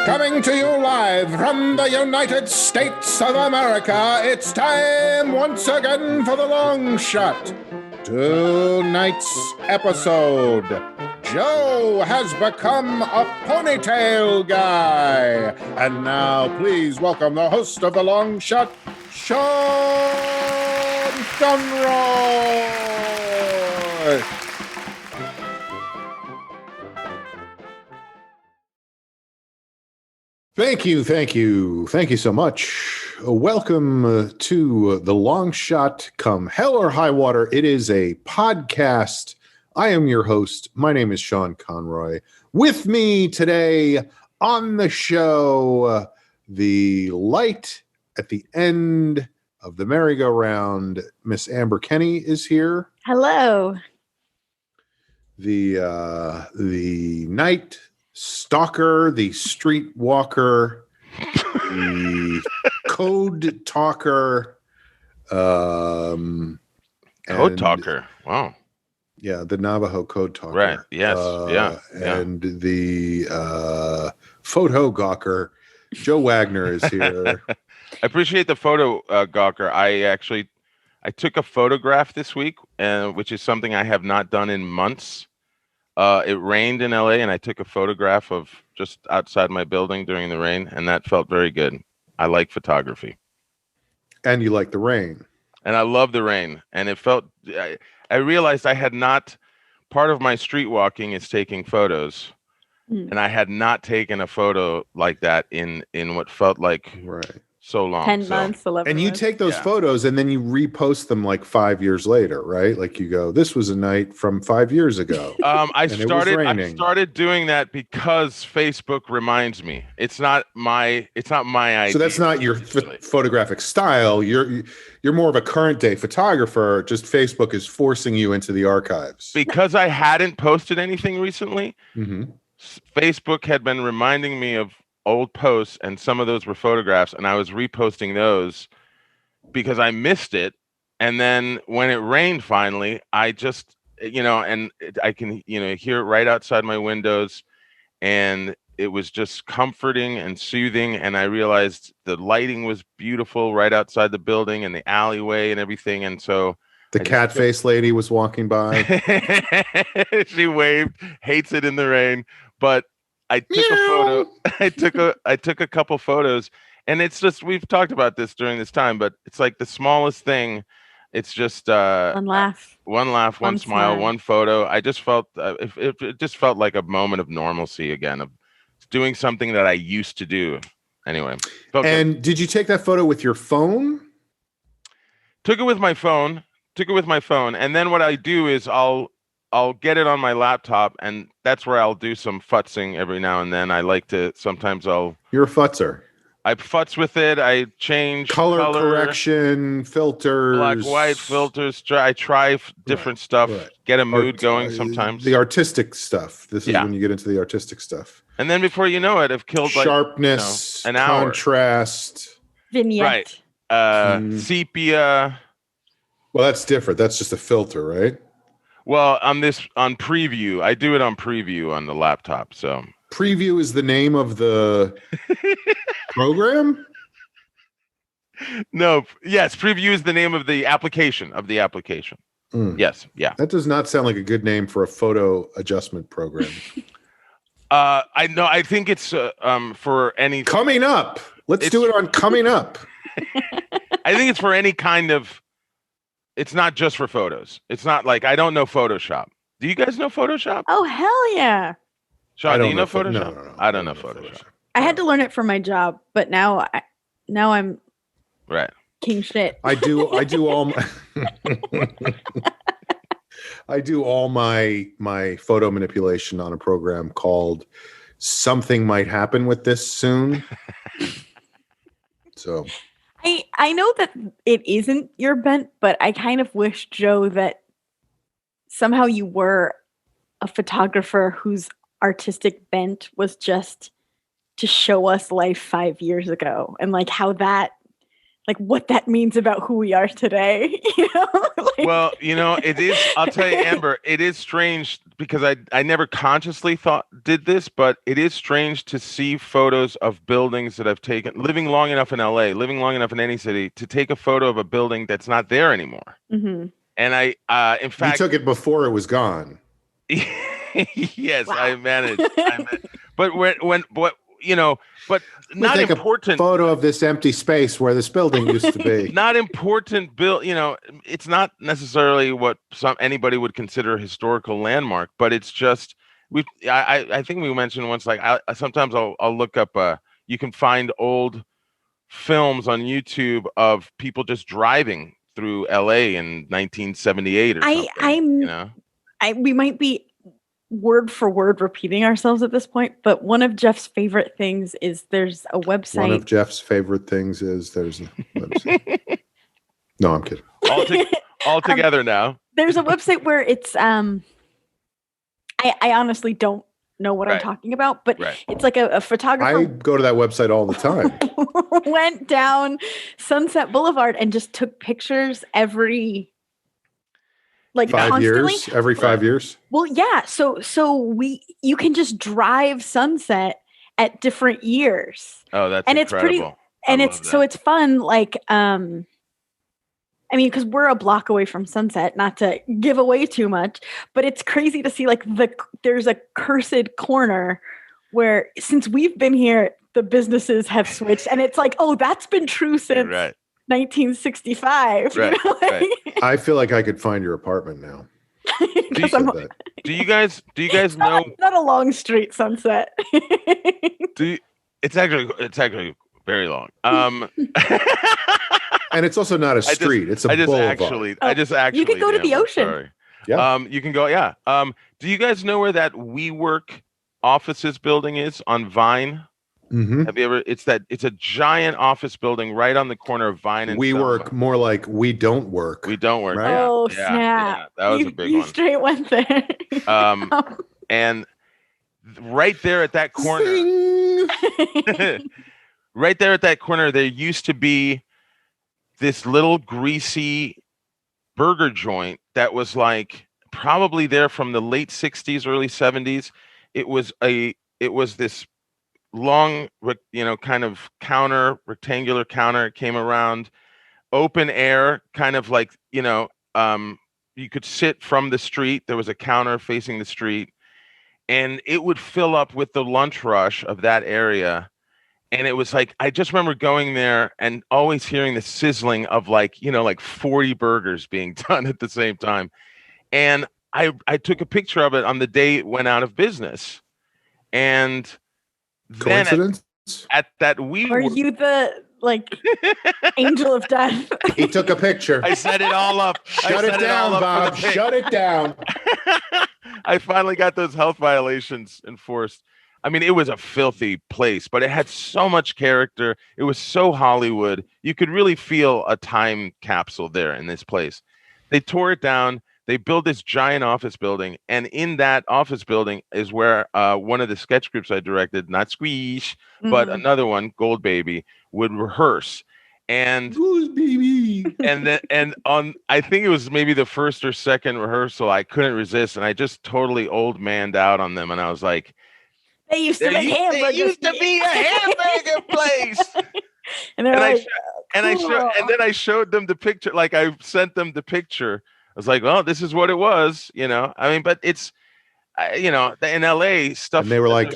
Coming to you live from the United States of America, it's time once again for the Long Shot. Tonight's episode, Joe has become a ponytail guy. And now please welcome the host of the Long Shot, Sean Conroy. Thank you so much. Welcome to the Long Shot Come Hell or High Water. It is a podcast. I am your host. My name is Sean Conroy. With me today on the show, the light at the end of the merry-go-round, Miss Amber Kenny is here. Hello. The night stalker, the street walker, the code talker, code talker. Wow. Yeah, the Navajo code talker. Right. Yes. And the photo gawker, Joe Wagner is here. I appreciate the photo gawker. I took a photograph this week, which is something I have not done in months. It rained in LA, and I took a photograph of just outside my building during the rain, and that felt very good. I like photography. And you like the rain. And I love the rain. And it felt, I realized I had not, part of my street walking is taking photos. And I had not taken a photo like that in what felt like so long. 10 months, 11 months. And you take those photos and then you repost them like 5 years later, right? Like you go, this was a night from 5 years ago. I started doing that because Facebook reminds me. It's not my idea. So that's not your photographic style. You're more of a current day photographer. Just Facebook is forcing you into the archives. Because I hadn't posted anything recently. Mm-hmm. Facebook had been reminding me of old posts, and some of those were photographs, and I was reposting those because I missed it. And then when it rained finally, I just, I can, hear it right outside my windows, and it was just comforting and soothing. And I realized the lighting was beautiful right outside the building and the alleyway and everything. And so the cat face lady was walking by. She waved, hates it in the rain, but I took a photo. I took a couple photos, and it's just, we've talked about this during this time, but it's like the smallest thing. It's just one laugh, one smile, one photo. I just felt it just felt like a moment of normalcy again, of doing something that I used to do. Anyway, and did you take that photo with your phone? Took it with my phone. And then what I do is I'll get it on my laptop, and that's where I'll do some futzing every now and then. I like to, sometimes You're a futzer. I futz with it. I change color correction, filters. Black, white filters. I try different stuff, get a mood going sometimes. The artistic stuff. This is when you get into the artistic stuff. And then before you know it, I've killed sharpness, an hour. Contrast. Vignette. Right. Sepia. Well, that's different. That's just a filter, right? Well, on Preview, I do it on Preview on the laptop. So Preview is the name of the program? No, yes, Preview is the name of the application. Yes, yeah. That does not sound like a good name for a photo adjustment program. I know. I think it's for any coming up. Let's do it on coming up. I think it's for any kind of. It's not just for photos. It's not like, I don't know Photoshop. Do you guys know Photoshop? Oh, hell yeah. Sean, do you know Photoshop? No. I don't know Photoshop. I had to learn it for my job, but now I'm king shit. I do all my photo manipulation on a program called Something Might Happen With This Soon. So I know that it isn't your bent, but I kind of wish, Joe, that somehow you were a photographer whose artistic bent was just to show us life 5 years ago, and like how that, like what that means about who we are today. Well, it is. I'll tell you, Amber, it is strange because I never consciously did this, but it is strange to see photos of buildings that I've taken living long enough in LA, living long enough in any city to take a photo of a building that's not there anymore. Mm-hmm. And in fact, you took it before it was gone. Yes, wow. I managed. But but not take important. A photo of this empty space where this building used to be. Not important it's not necessarily what anybody would consider a historical landmark, but it's just I think we mentioned once, like sometimes I'll look up you can find old films on YouTube of people just driving through LA in 1978 or something. We might be word for word repeating ourselves at this point, but one of Jeff's favorite things is there's a website. One of Jeff's favorite things is there's a website. No, I'm kidding. All together now. There's a website where it's I honestly don't know what I'm talking about, but it's like a photographer. I go to that website all the time. Went down Sunset Boulevard and just took pictures every 5 years, every 5 years. Well, yeah. So you can just drive Sunset at different years. Oh, that's and incredible. It's pretty, and it's fun. Because we're a block away from Sunset, not to give away too much, but it's crazy to see there's a cursed corner where since we've been here, the businesses have switched, and it's like, oh, that's been true since 1965. Right. I feel like I could find your apartment now. Do you guys know? Not a long street, Sunset. It's actually very long. And it's also not a street; it's a boulevard. I just actually. You can go to the ocean. Sorry. Yeah. You can go. Yeah. Do you guys know where that WeWork offices building is on Vine? Mm-hmm. Have you ever? It's a giant office building right on the corner of Vine and We Selma. work more like we don't work. We don't work. Right? Oh snap! Yeah, that was a big you one. Straight went there. And right there at that corner, right there at that corner, there used to be this little greasy burger joint that was probably there from the late 60s, early 70s. It was this long, kind of rectangular counter. It came around, open air, kind of you could sit from the street. There was a counter facing the street, and it would fill up with the lunch rush of that area. And it was I just remember going there and always hearing the sizzling of 40 burgers being done at the same time. And I took a picture of it on the day it went out of business. And coincidence? Then at that WeWork. Are you the angel of death? He took a picture. I set it all up. Shut it down, Bob. Shut it down. I finally got those health violations enforced. I mean, it was a filthy place, but it had so much character. It was so Hollywood. You could really feel a time capsule there in this place. They tore it down. They built this giant office building. And in that office building is where one of the sketch groups I directed, not Squeeze, but another one, Gold Baby, would rehearse. And Gold Baby. and on, I think it was maybe the first or second rehearsal, I couldn't resist. And I just totally old manned out on them. And I was like, They used to be a hamburger place. And they're and then I showed them the picture. I sent them the picture. I was like, well, this is what it was, I mean, but it's, in LA stuff. And they were like,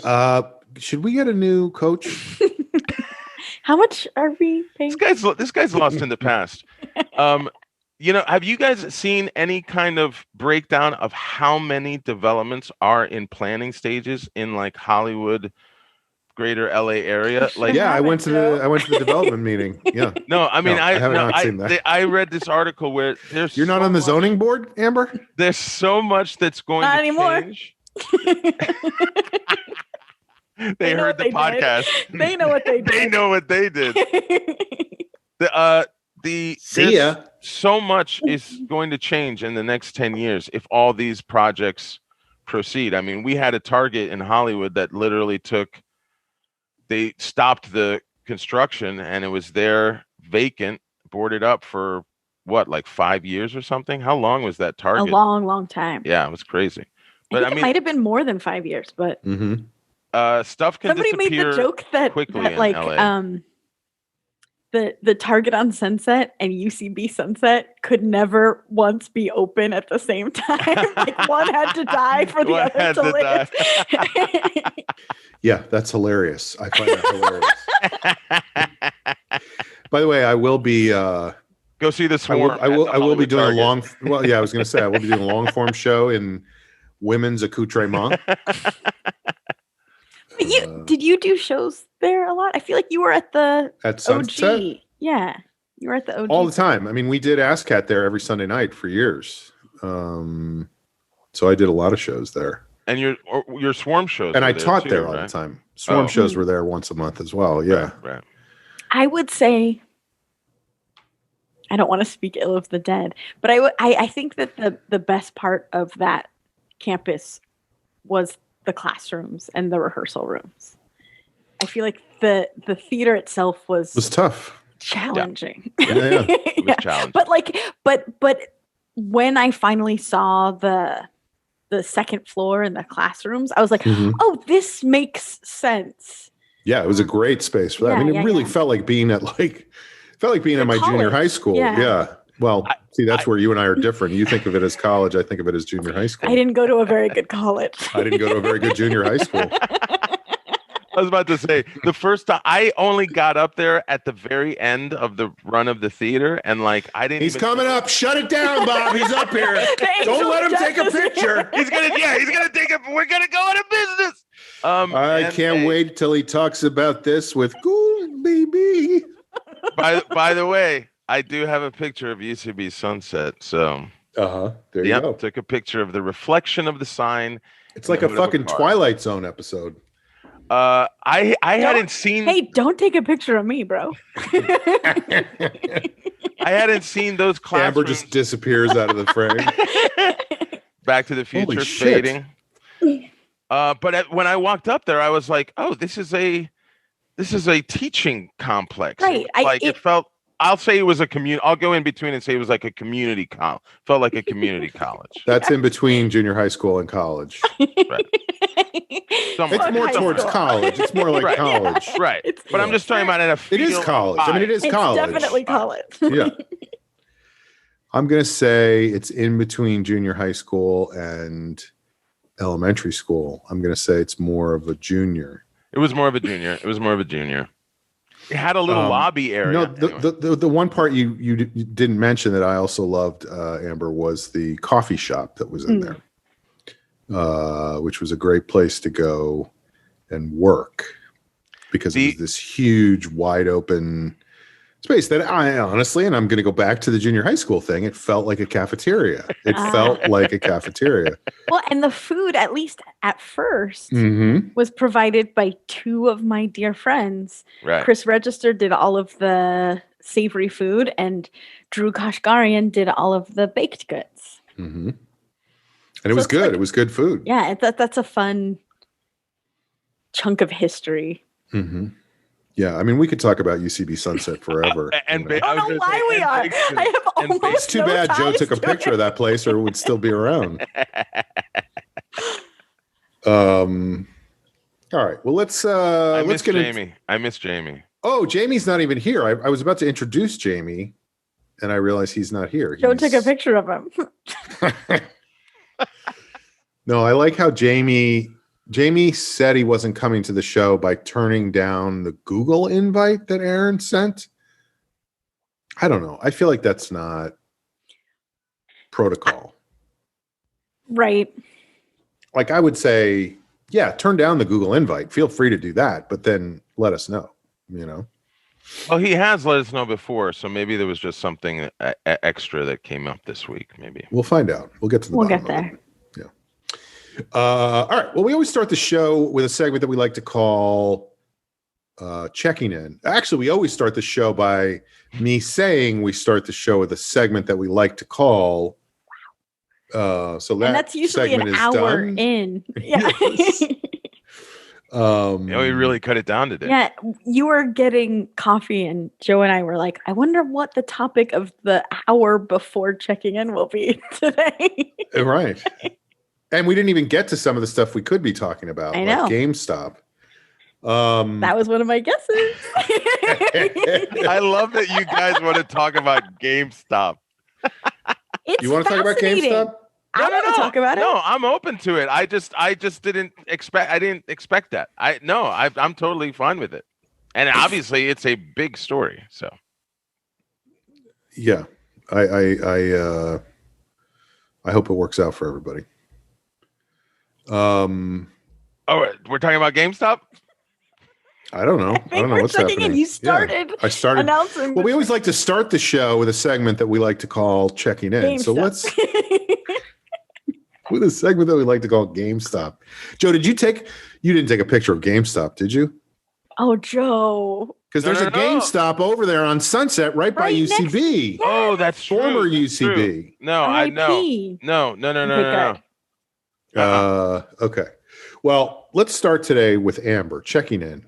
should we get a new coach? How much are we paying? This guy's lost in the past. Have you guys seen any kind of breakdown of how many developments are in planning stages in Hollywood, greater LA area? I went to the development meeting. Yeah. No, I mean, I have not seen that. I read this article where You're not on the zoning board, Amber? There's so much that's going not to anymore. Change. They heard the podcast. They know what they did. They know what they did. See ya. So much is going to change in the next 10 years if all these projects proceed. I mean, we had a Target in Hollywood that literally they stopped the construction and it was there vacant boarded up for what, like 5 years or something? How long was that Target? A long time. Yeah, it was crazy. But I think it might have been more than 5 years, but stuff can somebody made disappear the joke that quickly in like LA. the Target on Sunset and UCB Sunset could never once be open at the same time. Like one had to die for the other to live. Yeah, that's hilarious. I find that hilarious. By the way, I will be go see the Swarm. I will be doing I was going to say I will be doing a long form show in women's accoutrement. Did you do shows there a lot? I feel like you were at Sunset. OG. Yeah, you were at the OG all the time. I mean, we did ASCAT there every Sunday night for years. So I did a lot of shows there. And your Swarm shows. And I taught there all the time. Swarm shows were there once a month as well. Yeah. Right. I would say, I don't want to speak ill of the dead, but I think that the best part of that campus was the classrooms and the rehearsal rooms. I feel like the theater itself was tough, challenging. Yeah. It was challenging. But when I finally saw the second floor and the classrooms, I was like, oh, this makes sense. Yeah, it was a great space for that. I mean, it really felt like being at my junior high school. Yeah. Well, see, that's where you and I are different. You think of it as college. I think of it as junior high school. I didn't go to a very good college. I didn't go to a very good junior high school. I was about to say, the first time I only got up there at the very end of the run of the theater, and like I didn't. He's coming up. Shut it down, Bob. He's up here. Don't let him take a picture. He's gonna take a. We're gonna go out of business. I can't wait till he talks about this with Gould, baby. By the way, I do have a picture of UCB Sunset. So there you go. Took a picture of the reflection of the sign. It's like a fucking Twilight Zone episode. I hadn't seen. Hey, don't take a picture of me, bro. I hadn't seen those classrooms. Amber just disappears out of the frame. Back to the Future fading. But when I walked up there, I was like, "Oh, this is a teaching complex." Right. It felt. I'll say it was a community. I'll go in between and say it was like a community college. Felt like a community college. That's in between junior high school and college. Right. It's more towards college. It's more like college. Right. But I'm just talking about in a field. It is college. I mean, it is college. It's definitely college. Yeah. I'm going to say it's in between junior high school and elementary school. I'm going to say it's more of a junior. It was more of a junior. It had a little lobby area. No, the one part you didn't mention that I also loved, Amber, was the coffee shop that was in there, which was a great place to go and work because it was this huge, wide open space that I honestly, and I'm going to go back to the junior high school thing, it felt like a cafeteria. It felt like a cafeteria. Well, and the food, at least at first, was provided by two of my dear friends. Right. Chris Register did all of the savory food, and Drew Kashgarian did all of the baked goods. Mm-hmm. And it was good. Like, it was good food. Yeah, that's a fun chunk of history. Mm-hmm. Yeah, I mean, we could talk about UCB Sunset forever. I don't know why we are. I have almost It's too bad Joe took a picture of that place, or it would still be around. All right. Well, let's get Jamie. I miss Jamie. Oh, Jamie's not even here. I was about to introduce Jamie, and I realized he's not here. Don't take a picture of him. No, I like how Jamie said he wasn't coming to the show by turning down the Google invite that Aaron sent. I don't know. I feel like that's not protocol. Right. Like I would say, yeah, turn down the Google invite. Feel free to do that, but then let us know, Well, he has let us know before, so maybe there was just something extra that came up this week, maybe. We'll find out. We'll get to the bottom of it. All right. Well, we always start the show with a segment that we like to call checking in. Actually, we always start the show by me saying we start the show with a segment that we like to call. So that's usually an hour in. Yeah. We really cut it down today. Yeah, you were getting coffee, and Joe and I were like, I wonder what the topic of the hour before checking in will be today. Right. And we didn't even get to some of the stuff we could be talking about, I like know. GameStop. That was one of my guesses. I love that you guys want to talk about GameStop. It's You want to talk about fascinating. GameStop? I want to talk about it. No, I'm open to it. I just didn't expect that. I'm totally fine with it. And obviously it's a big story. So Yeah. I hope it works out for everybody. oh, we're talking about GameStop? I don't know. I don't know what's happening. In. You started. Yeah, I started announcing. Well, we always like to start the show with a segment that we like to call checking in. GameStop. So let's with a segment that we like to call GameStop. Joe, you didn't take a picture of GameStop, did you? Oh, Joe. Because there's a GameStop over there on Sunset right by UCB. Oh, that's true. Former That's UCB. True. No, I know. No. Okay. Well, let's start today with Amber checking in.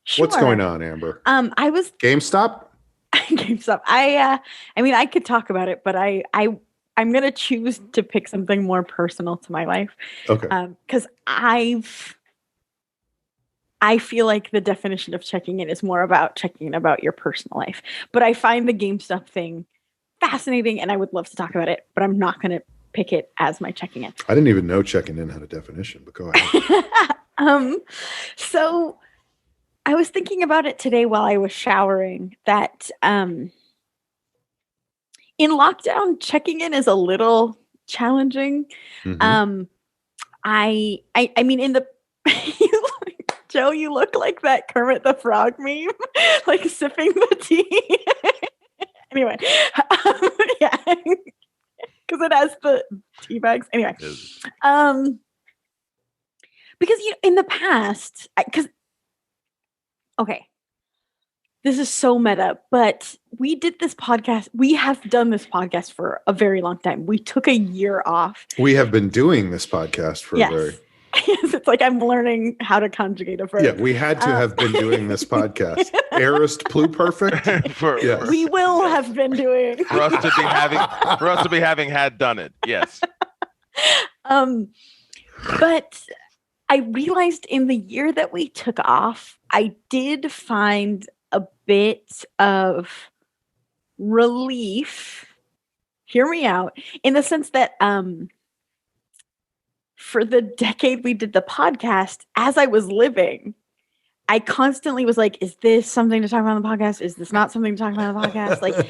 Sure. What's going on, Amber? I was GameStop? GameStop. I mean, I could talk about it, but I'm going to choose to pick something more personal to my life. Okay. Because I feel like the definition of checking in is more about checking in about your personal life. But I find the GameStop thing fascinating, and I would love to talk about it, but I'm not going to pick it as my checking in. I didn't even know checking in had a definition, but go ahead. So I was thinking about it today while I was showering that in lockdown, checking in is a little challenging. Mm-hmm. I mean, in the Joe, you look like that Kermit the Frog meme, like sipping the tea. Anyway, yeah, because it has the tea bags. Anyway, because in the past, okay, this is so meta, but we did this podcast. We have done this podcast for a very long time. We took a year off. We have been doing this podcast for a very... Yes, it's like I'm learning how to conjugate a verb. Yeah, we had to have been doing this podcast. Aorist pluperfect. Yes. We will have been doing for us to be having had done it. Yes. But I realized in the year that we took off, I did find a bit of relief. Hear me out, in the sense that for the decade we did the podcast, as I was living, I constantly was like, is this something to talk about on the podcast? Is this not something to talk about on the podcast?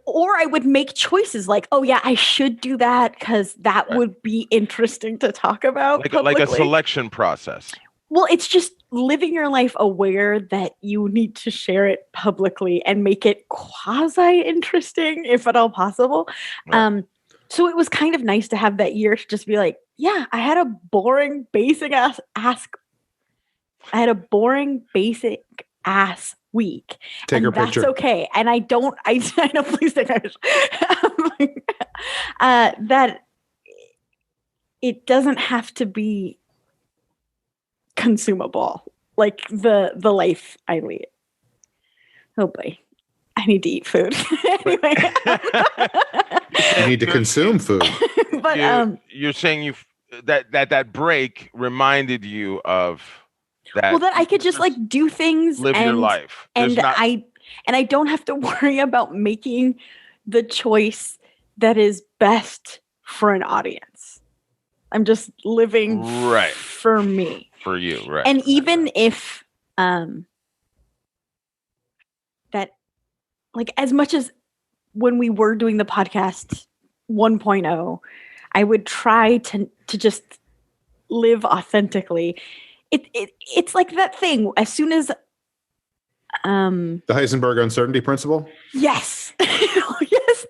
Or I would make choices like, oh yeah, I should do that because that would be interesting to talk about. Like a selection process. Well, it's just living your life aware that you need to share it publicly and make it quasi interesting, if at all possible. Right. So it was kind of nice to have that year to just be like, yeah, I had a boring, basic ass week. Take her picture. That's okay. And I know, please take a picture. That it doesn't have to be consumable, like the life I lead. Oh boy. I need to eat food. Anyway. You need to consume food. But you're saying that break reminded you of that. Well, that I could just like do things, live your life, and I don't have to worry about making the choice that is best for an audience. I'm just living for me, for you, right? And even if that, like, as much as when we were doing the podcast 1.0, I would try to just live authentically. It's like that thing. As soon as the Heisenberg uncertainty principle. Yes, yes,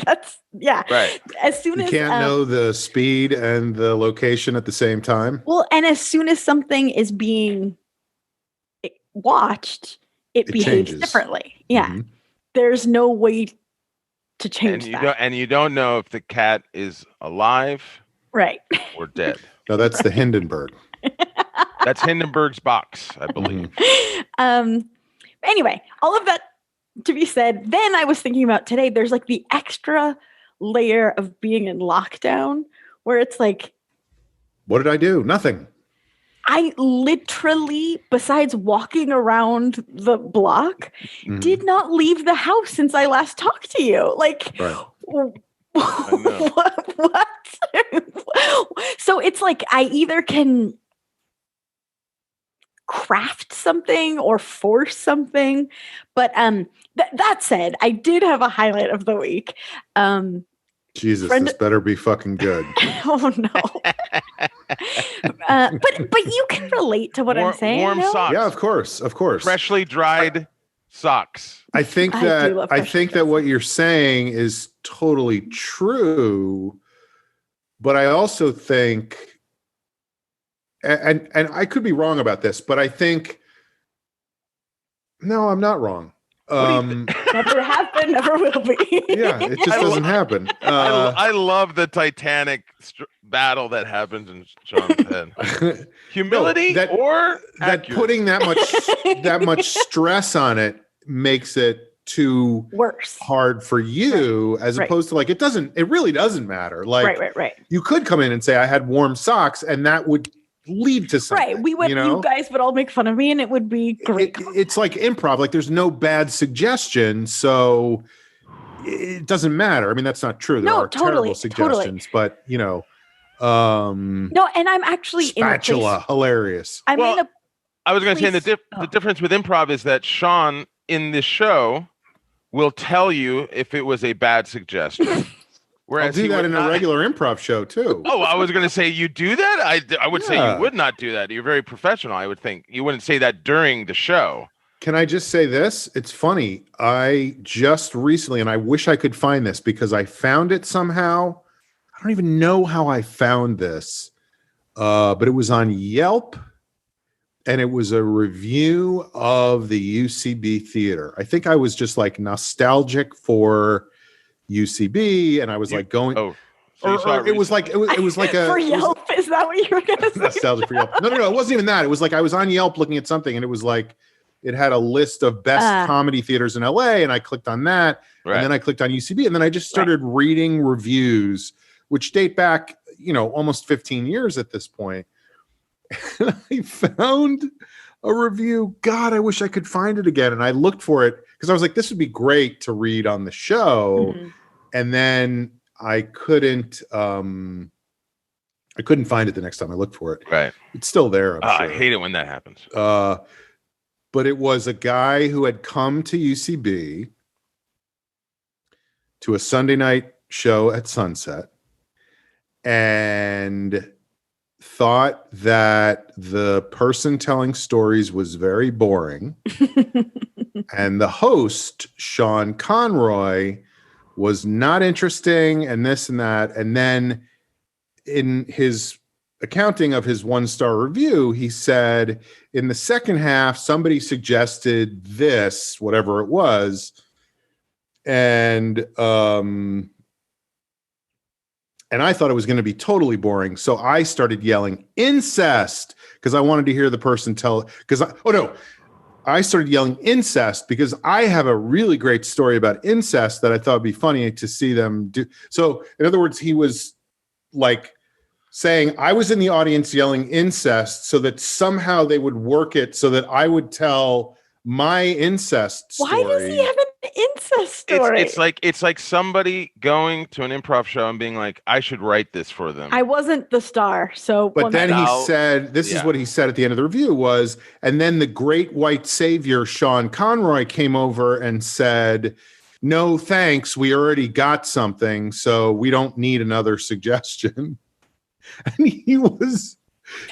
that's yeah. Right. As soon as you can't know the speed and the location at the same time. Well, and as soon as something is being watched, it behaves changes differently. Yeah, mm-hmm. There's no way to change and you don't know if the cat is alive, right, or dead. No, that's the Hindenburg. That's Hindenburg's box, I believe. Anyway, all of that to be said, then I was thinking about today, there's like the extra layer of being in lockdown where it's like, what did I do? Nothing. I literally, besides walking around the block, did not leave the house since I last talked to you. Like, what? So it's like I either can craft something or force something. But that said, I did have a highlight of the week. Jesus, this better be fucking good. Oh no. But you can relate to what I'm saying. Warm socks. Yeah, of course. Freshly dried socks. I think that what you're saying is totally true, but I also think, and I could be wrong about this, but I think, no, I'm not wrong. Never have been, never will be. Yeah, it just doesn't happen. I love the Titanic battle that happens in Sean's head. Humility or that putting that much stress on it makes it too worse hard for you, as opposed to like it really doesn't matter. Like right. You could come in and say I had warm socks, and that would lead to something. Right. We would, you guys would all make fun of me and it would be great. It's like improv. Like there's no bad suggestion. So it doesn't matter. I mean, that's not true. There are terrible suggestions, but no, and I'm actually spatula, hilarious. I was going to say the difference with improv is that Sean in this show will tell you if it was a bad suggestion. Whereas I'll do that in a regular improv show too. Oh, I was going to say you do that? I would say you would not do that. You're very professional, I would think. You wouldn't say that during the show. Can I just say this? It's funny. I just recently, and I wish I could find this because I found it somehow. I don't even know how I found this, but it was on Yelp, and it was a review of the UCB theater. I think I was just like nostalgic for UCB, and I was like going. Oh, so it was like a for Yelp. Is that what you were going to say? Nostalgic for Yelp. No. It wasn't even that. It was like I was on Yelp looking at something, and it was like it had a list of best comedy theaters in LA, and I clicked on that, and then I clicked on UCB, and then I just started reading reviews, which date back, almost 15 years at this point. And I found a review. God, I wish I could find it again. And I looked for it because I was like, this would be great to read on the show. Mm-hmm. And then I couldn't find it the next time I looked for it. Right. It's still there. I'm sure. I hate it when that happens. But it was a guy who had come to UCB to a Sunday night show at Sunset and thought that the person telling stories was very boring. And the host, Sean Conroy, was not interesting and this and that. And then in his accounting of his 1-star review, he said, in the second half, somebody suggested this, whatever it was. And I thought it was going to be totally boring. So I started yelling incest because I wanted to hear the person tell, I started yelling incest because I have a really great story about incest that I thought would be funny to see them do. So in other words, he was like saying I was in the audience yelling incest so that somehow they would work it so that I would tell my incest story. Why does he have an incest story? It's like somebody going to an improv show and being like, I should write this for them. I wasn't the star, so. But then he said, this is what he said at the end of the review was, and then the great white savior, Sean Conroy, came over and said, no, thanks. We already got something, so we don't need another suggestion. And he was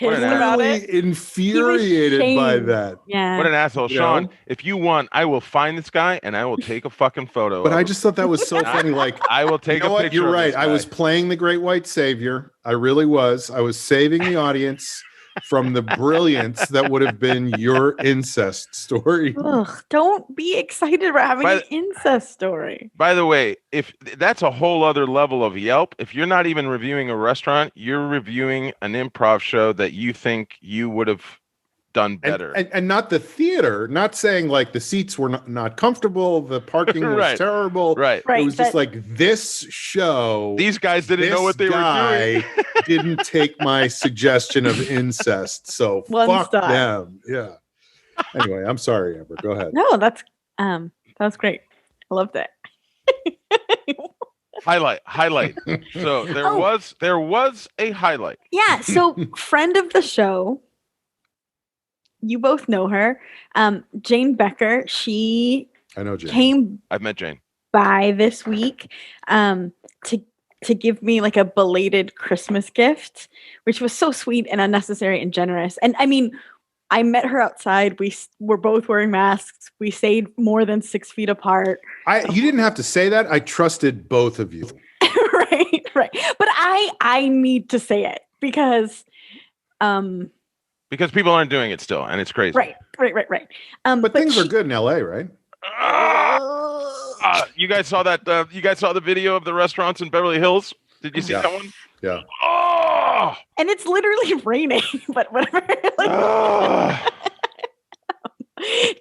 literally infuriated by that. Yeah. What an asshole. Sean, if you want, I will find this guy and I will take a fucking photo. But I just thought that was so funny. Like, I will take a picture. You're right. I was playing the great white savior. I really was. I was saving the audience from the brilliance that would have been your incest story. Ugh, don't be excited about having an incest story. By the way, if that's a whole other level of Yelp, if you're not even reviewing a restaurant, you're reviewing an improv show that you think you would have done better. And not the theater, not saying like the seats were not comfortable, the parking was Right. terrible. Right. It was just like this show. These guys didn't know what they were doing. Didn't take my suggestion of incest. So fuck them. Yeah. Anyway, I'm sorry, Amber. Go ahead. No, that was great. I loved it. Highlight. So there was a highlight. Yeah. So friend of the show, you both know her, Jane Becker. I know Jane. Came. I've met Jane by this week, to give me like a belated Christmas gift, which was so sweet and unnecessary and generous. And I mean, I met her outside. We were both wearing masks. We stayed more than 6 feet apart. You didn't have to say that. I trusted both of you. Right. But I need to say it because people aren't doing it still, and it's crazy. Right. But things are good in LA, right? You guys saw that? You guys saw the video of the restaurants in Beverly Hills? Did you see that one? Yeah. Oh! And it's literally raining, but whatever.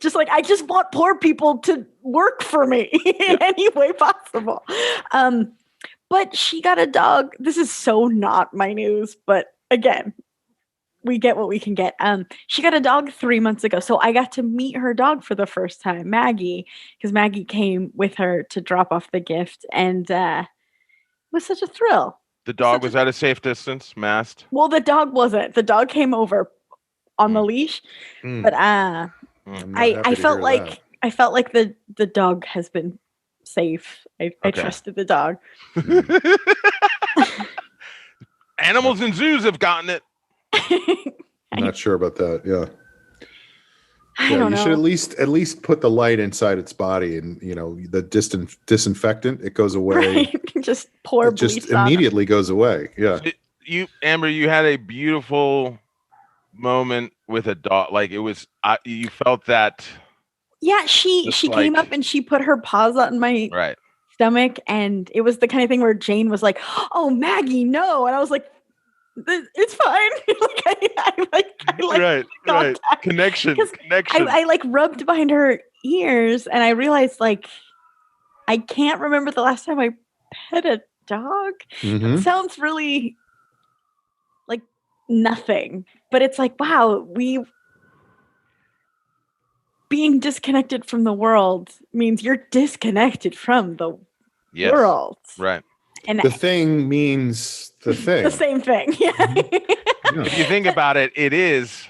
Just like, I just want poor people to work for me in any way possible. But she got a dog. This is so not my news, but again, we get what we can get. She got a dog 3 months ago. So I got to meet her dog for the first time, Maggie, because Maggie came with her to drop off the gift. And it was such a thrill. The dog was at a safe distance, masked. Well, the dog wasn't. The dog came over on the leash. But I felt like the dog has been safe. I trusted the dog. Animals in zoos have gotten it. I'm not sure about that. Yeah. I don't know. You should at least put the light inside its body, and the disinfectant. It goes away. Right. Just pour. It just immediately goes away. Yeah. Amber, you had a beautiful moment with a dog. Like it was, you felt that. Yeah, she came up and she put her paws on my stomach, and it was the kind of thing where Jane was like, "Oh, Maggie, no," and I was like, "It's fine." Right. Connection. I like rubbed behind her ears, and I realized like I can't remember the last time I pet a dog. Mm-hmm. It sounds really like nothing, but it's like, wow, being disconnected from the world means you're disconnected from the world. Right. And the thing means the thing. The same thing. Yeah. Mm-hmm. If you think about it, it is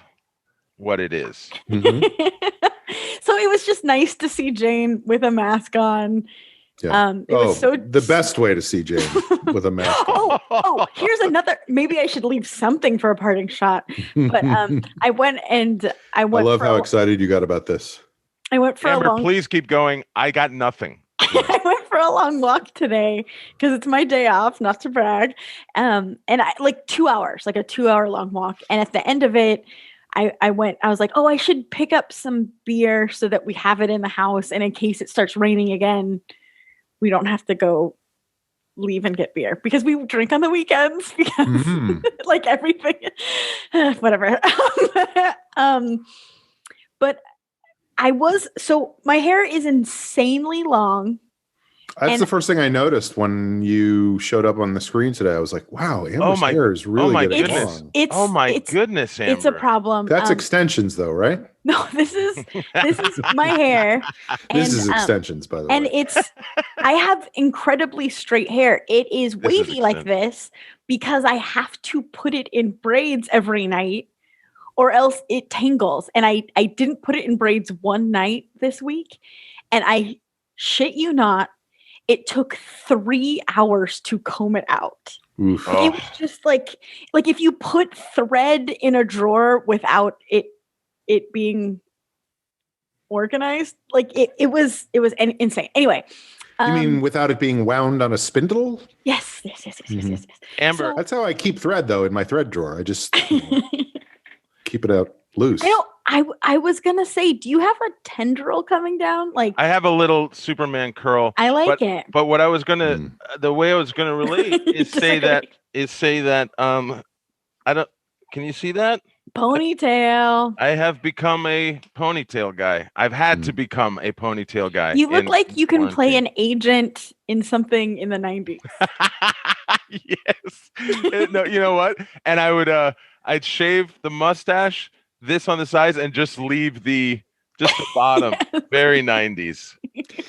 what it is. Mm-hmm. So it was just nice to see Jane with a mask on. Yeah. It was so the best way to see Jane with a mask on. Here's another. Maybe I should leave something for a parting shot. But I went. I love how excited you got about this. I went for Amber, please keep going. I got nothing. I went for a long walk today because it's my day off, not to brag. And I like 2 hours, like a 2-hour long walk. And at the end of it, I was like, I should pick up some beer so that we have it in the house. And in case it starts raining again, we don't have to go leave and get beer, because we drink on the weekends because like everything, whatever. But my hair is insanely long. That's the first thing I noticed when you showed up on the screen today. I was like, wow, Amber's hair is really getting long. Oh my goodness, Amber. It's a problem. That's extensions though, right? No, this is my hair. This is extensions, by the way. And I have incredibly straight hair. It is wavy like this because I have to put it in braids every night, or else it tangles. And I didn't put it in braids one night this week. And I shit you not, it took 3 hours to comb it out. Oof. It was just like if you put thread in a drawer without it being organized, like it was insane. Anyway. You mean without it being wound on a spindle? Yes. Amber. That's how I keep thread though in my thread drawer. I just keep it out loose. I was gonna say, do you have a tendril coming down? Like I have a little Superman curl. I like it. But what I was gonna, the way I was gonna relate is say that I don't. Can you see that? Ponytail. I have become a ponytail guy. I've had to become a ponytail guy. You look like you can play quarantine. an agent in something in the 90s. Yes. No, you know what? And I'd shave the mustache, this on the sides, and just leave just the bottom. Yes. Very 90s.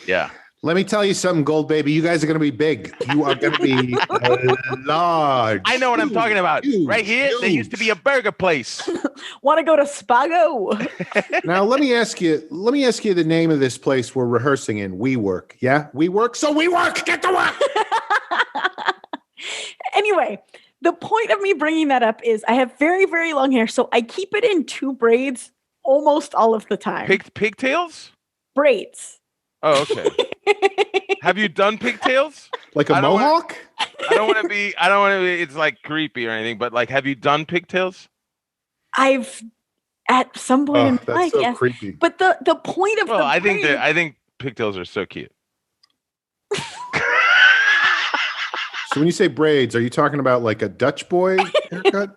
Yeah. Let me tell you something, Gold Baby. You guys are going to be big. You are going to be large. I know what I'm talking about. Huge, Right here, there used to be a burger place. Want to go to Spago? Now, let me ask you the name of this place we're rehearsing in. We Work. Yeah? We Work. So we work. Get to work. Anyway, the point of me bringing that up is I have very, very long hair, so I keep it in 2 braids almost all of the time. Pigtails? Braids. Oh, okay. Have you done pigtails? Like a mohawk? I don't want to be, it's like creepy or anything, but like, have you done pigtails? I've at some point in my life, so yes. creepy. But the point of I think pigtails are so cute. So when you say braids, are you talking about like a Dutch boy haircut?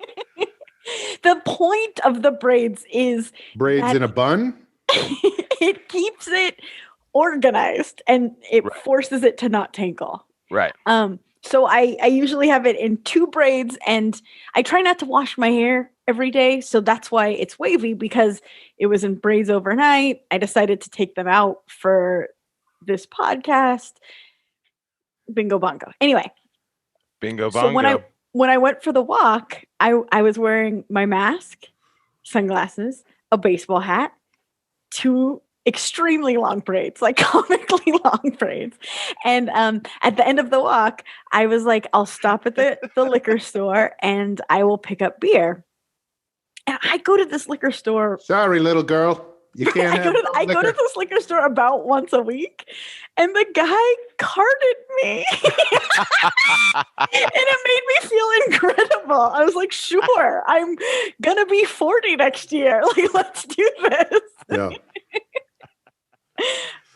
The point of the braids is Braids in a bun? It keeps it organized and it forces it to not tangle. Right. So I usually have it in 2 braids, and I try not to wash my hair every day. So that's why it's wavy, because it was in braids overnight. I decided to take them out for this podcast. Bingo bongo. Anyway. Bingo bongo. So when I went for the walk, I was wearing my mask, sunglasses, a baseball hat, 2 extremely long braids, like comically long braids. And at the end of the walk, I was like, I'll stop at the liquor store and I will pick up beer. And I go to this liquor store. Sorry, little girl. You can't I go to this liquor store about once a week, and the guy carded me. And it made me feel incredible. I was like, sure, I'm gonna be 40 next year. Like, let's do this. Yeah.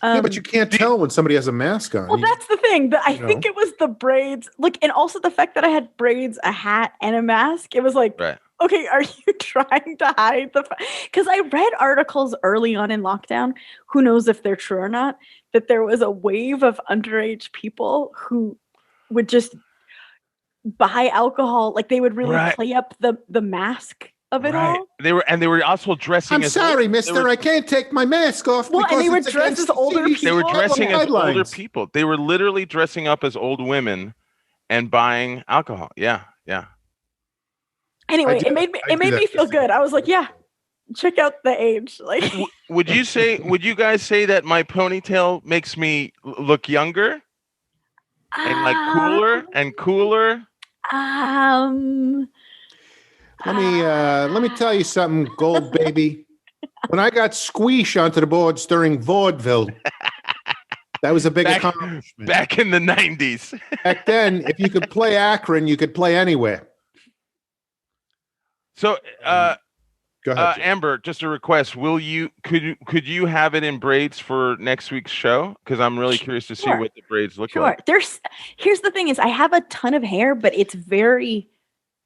Yeah, but you can't tell when somebody has a mask on. Well, that's the thing. I think it was the braids, like, and also the fact that I had braids, a hat, and a mask. It was like, okay, are you trying to hide the fact? Because I read articles early on in lockdown, who knows if they're true or not, that there was a wave of underage people who would just buy alcohol. Like, they would really play up the mask of it all. They were also dressing. I'm sorry, mister. I can't take my mask off. Well, and they were dressed as older people. They were dressing as older people. They were literally dressing up as old women and buying alcohol. Yeah, yeah. Anyway, it made me feel good. I was like, yeah, check out the age. Like, would you guys say that my ponytail makes me look younger and like cooler? Let me tell you something, Gold Baby. When I got squeesh onto the boards during vaudeville, that was a big accomplishment. Back in the 90s. Back then, if you could play Akron, you could play anywhere. So, go ahead, Amber, just a request. Could you have it in braids for next week's show? Because I'm really curious to see what the braids look like. Here's the thing: is I have a ton of hair, but it's very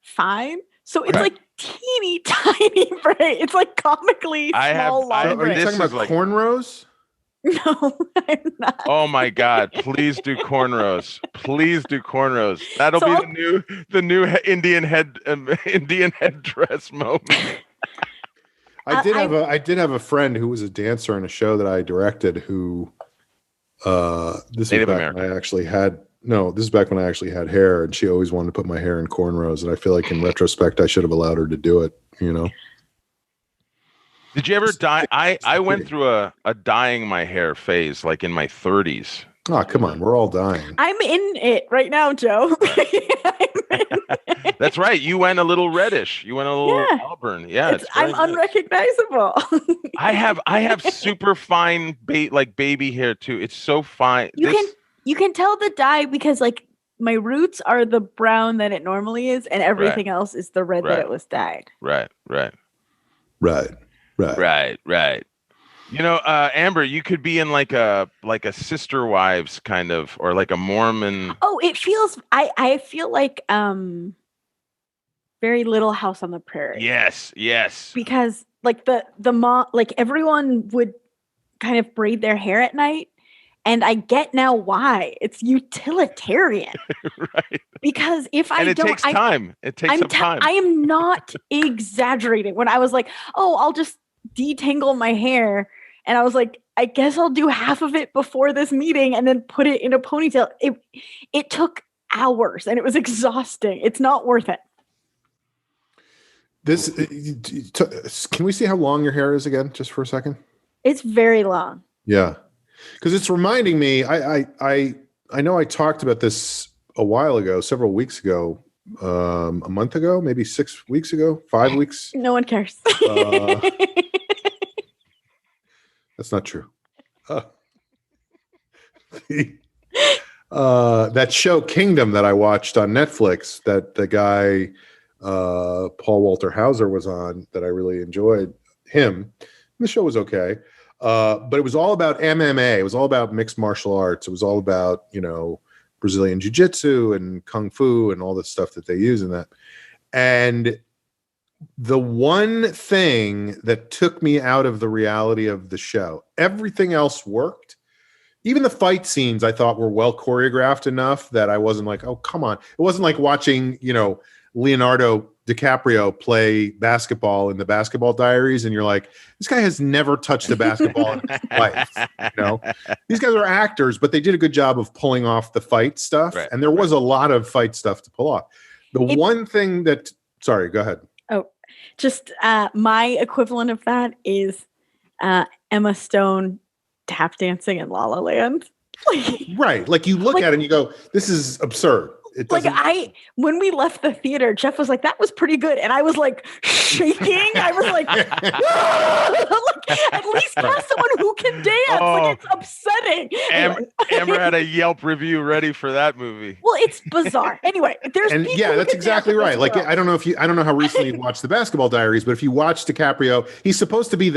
fine. So it's like teeny tiny braid. It's like comically small, long braids. Are you talking about cornrows? No, I'm not. Oh my God! Please do cornrows. Please do cornrows. That'll be the new Indian headdress moment. I did have a friend who was a dancer in a show that I directed. Who this was back when I actually had hair, and she always wanted to put my hair in cornrows. And I feel like in retrospect, I should have allowed her to do it. You know. Did you ever dye? I went through a dyeing my hair phase, like in my 30s. Oh, come on. We're all dying. I'm in it right now, Joe. That's right. You went a little reddish. You went a little auburn. Yeah. I'm unrecognizable. I have super fine baby hair too. It's so fine. You can tell the dye because like my roots are the brown that it normally is, and everything else is the red that it was dyed. Right. You know, Amber, you could be in like a Sister Wives kind of, or like a Mormon. Oh, it feels. I feel like very Little House on the Prairie. Yes. Because like the mom, like everyone would kind of braid their hair at night. And I get now why. It's utilitarian. Right. Because if I And it don't, takes time. It takes some time. I am not exaggerating when I was like, oh, I'll just detangle my hair. And I was like, I guess I'll do half of it before this meeting and then put it in a ponytail. It took hours and it was exhausting. It's not worth it. Can we see how long your hair is again, just for a second? It's very long. Yeah. Because it's reminding me, I know I talked about this a while ago, several weeks ago, a month ago, maybe 6 weeks ago, 5 weeks. No one cares. That's not true. That show Kingdom that I watched on Netflix, that the guy Paul Walter Hauser was on, that I really enjoyed him. The show was okay. But it was all about MMA. It was all about mixed martial arts. It was all about, Brazilian jiu-jitsu and kung fu and all the stuff that they use in that. And the one thing that took me out of the reality of the show, everything else worked. Even the fight scenes I thought were well choreographed enough that I wasn't like, oh, come on. It wasn't like watching, Leonardo DiCaprio play basketball in the Basketball Diaries, and you're like, this guy has never touched a basketball in his life. These guys are actors, but they did a good job of pulling off the fight stuff, right, and there was a lot of fight stuff to pull off. One thing that, sorry, go ahead. Oh, just my equivalent of that is Emma Stone tap dancing in La La Land. Right, like you look at it and you go, this is absurd. When we left the theater, Jeff was like, that was pretty good. And I was like shaking. I was like, at least cast someone who can dance. It's upsetting. Amber had a Yelp review ready for that movie. Well, it's bizarre. Anyway, that's exactly right. Like, I don't know how recently you watched the Basketball Diaries, but if you watch DiCaprio, he's supposed to be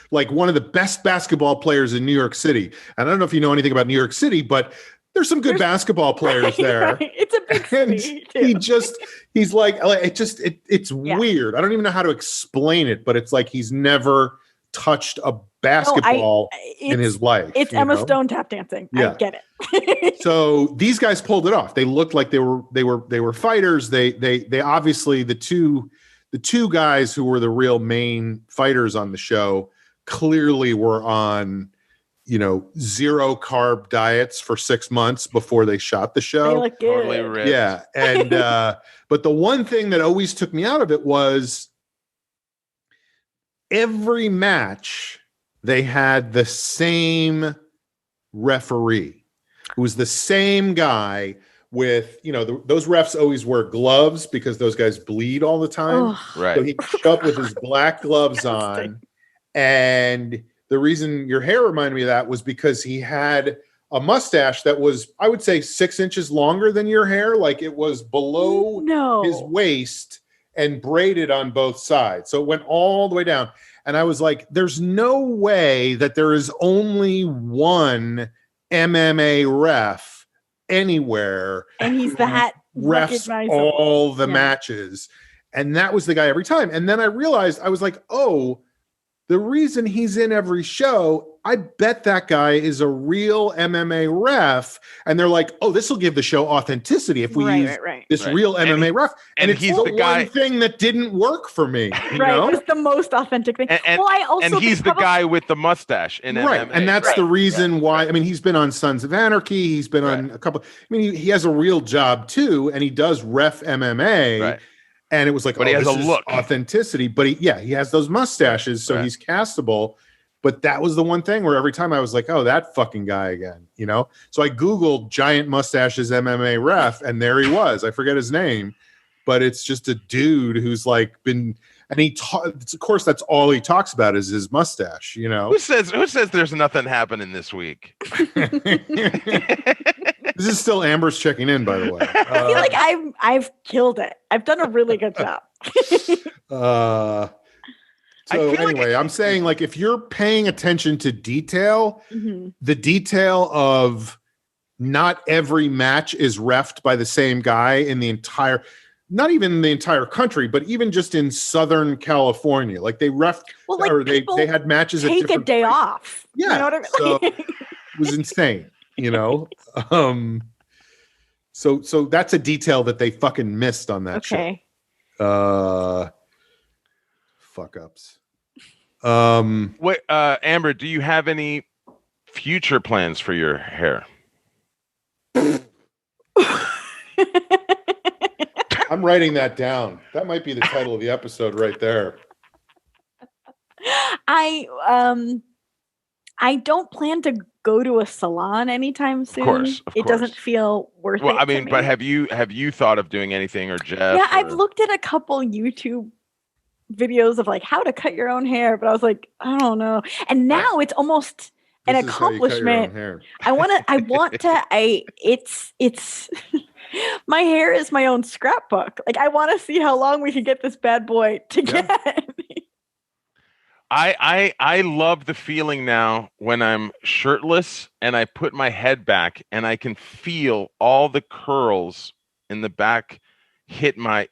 one of the best basketball players in New York City. And I don't know if you know anything about New York City, but there's some good basketball players there. Right. It's a big city too. He's like, it's weird. I don't even know how to explain it, but it's like he's never touched a basketball in his life. It's Emma Stone tap dancing. Yeah. I get it. So these guys pulled it off. They looked like they were fighters. They obviously, the two guys who were the real main fighters on the show clearly were on, 0 carb diets for 6 months before they shot the show. They look good. Totally ripped. Yeah. And, but the one thing that always took me out of it was every match they had the same referee. It was the same guy with, those refs always wear gloves because those guys bleed all the time. Oh. Right. So he'd show up with his black gloves on, and the reason your hair reminded me of that was because he had a mustache that was, I would say, 6 inches longer than your hair. Like it was below his waist and braided on both sides. So it went all the way down. And I was like, there's no way that there is only one MMA ref anywhere. And he's that refs all the matches. And that was the guy every time. And then I realized, I was like, oh, the reason he's in every show, I bet that guy is a real MMA ref. And they're like, oh, this will give the show authenticity if we use this real MMA ref. And it's the one thing that didn't work for me. You know? It was the most authentic thing. And he's the guy with the mustache in MMA. And that's the reason why. I mean, he's been on Sons of Anarchy. He's been on a couple. I mean, he has a real job too, and he does ref MMA. Right. And it was like, but he has a look, authenticity. But he has those mustaches, so he's castable. But that was the one thing where every time I was like, oh, that fucking guy again, So I Googled giant mustaches MMA ref, and there he was. I forget his name, but it's just a dude who's like been, and of course, that's all he talks about is his mustache, Who says there's nothing happening this week? This is still Amber's checking in, by the way. I feel like I've killed it. I've done a really good job. So anyway, I'm saying, like, if you're paying attention to detail, the detail of not every match is reffed by the same guy in the entire. not even the entire country, but even just in Southern California. Like they they had matches at take a different day places. off. Yeah. You know what I mean? So it was insane, you know? So that's a detail that they fucking missed on that Okay. show. Fuck ups. Wait, Amber, do you have any future plans for your hair? I'm writing that down. That might be the title of the episode right there. I don't plan to go to a salon anytime soon. Of course. It doesn't feel worth it. Well, I mean, to me. but have you thought of doing anything, or Jeff? Yeah, I've looked at a couple YouTube videos of like how to cut your own hair, but I was like, I don't know. And now it's almost an accomplishment. It's my hair is my own scrapbook. Like I want to see how long we can get this bad boy to get. I love the feeling now when I'm shirtless and I put my head back and I can feel all the curls in the back hit my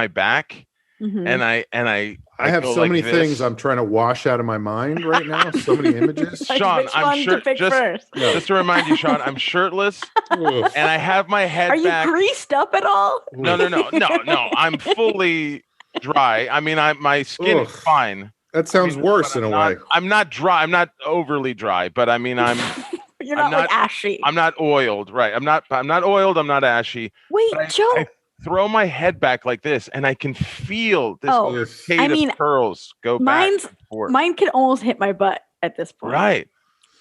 back. Mm-hmm. And I have so like many this. things I'm trying to wash out of my mind right now. So many images. Like, Sean, I'm sure just to remind you, Sean, I'm shirtless and I have my head back. Are you greased up at all? No. I'm fully dry. I mean, my skin is fine. That sounds worse in a way. I'm not dry. I'm not overly dry, but I mean, You're not like ashy. I'm not oiled, right? I'm not oiled. I'm not ashy. Wait, Joe. I throw my head back like this, and I can feel this cascade of curls go back. Mine can almost hit my butt at this point.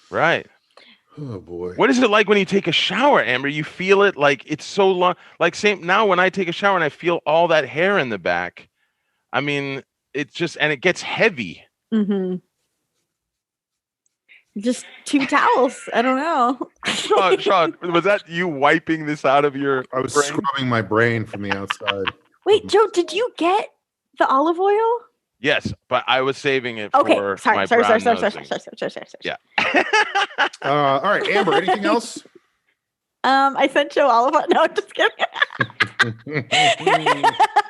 Right. Oh boy. What is it like when you take a shower, Amber? You feel it like it's so long. Like same now when I take a shower and I feel all that hair in the back. I mean, it's just, and it gets heavy. Mm-hmm. Just 2 towels. I don't know. Sean, was that you wiping this out of your I was brain? scrubbing my brain from the outside. Wait, Joe, did you get the olive oil? Yes, but I was saving it for my sorry. Yeah. All right, Amber, anything else? I sent Joe olive oil. No, I'm just kidding.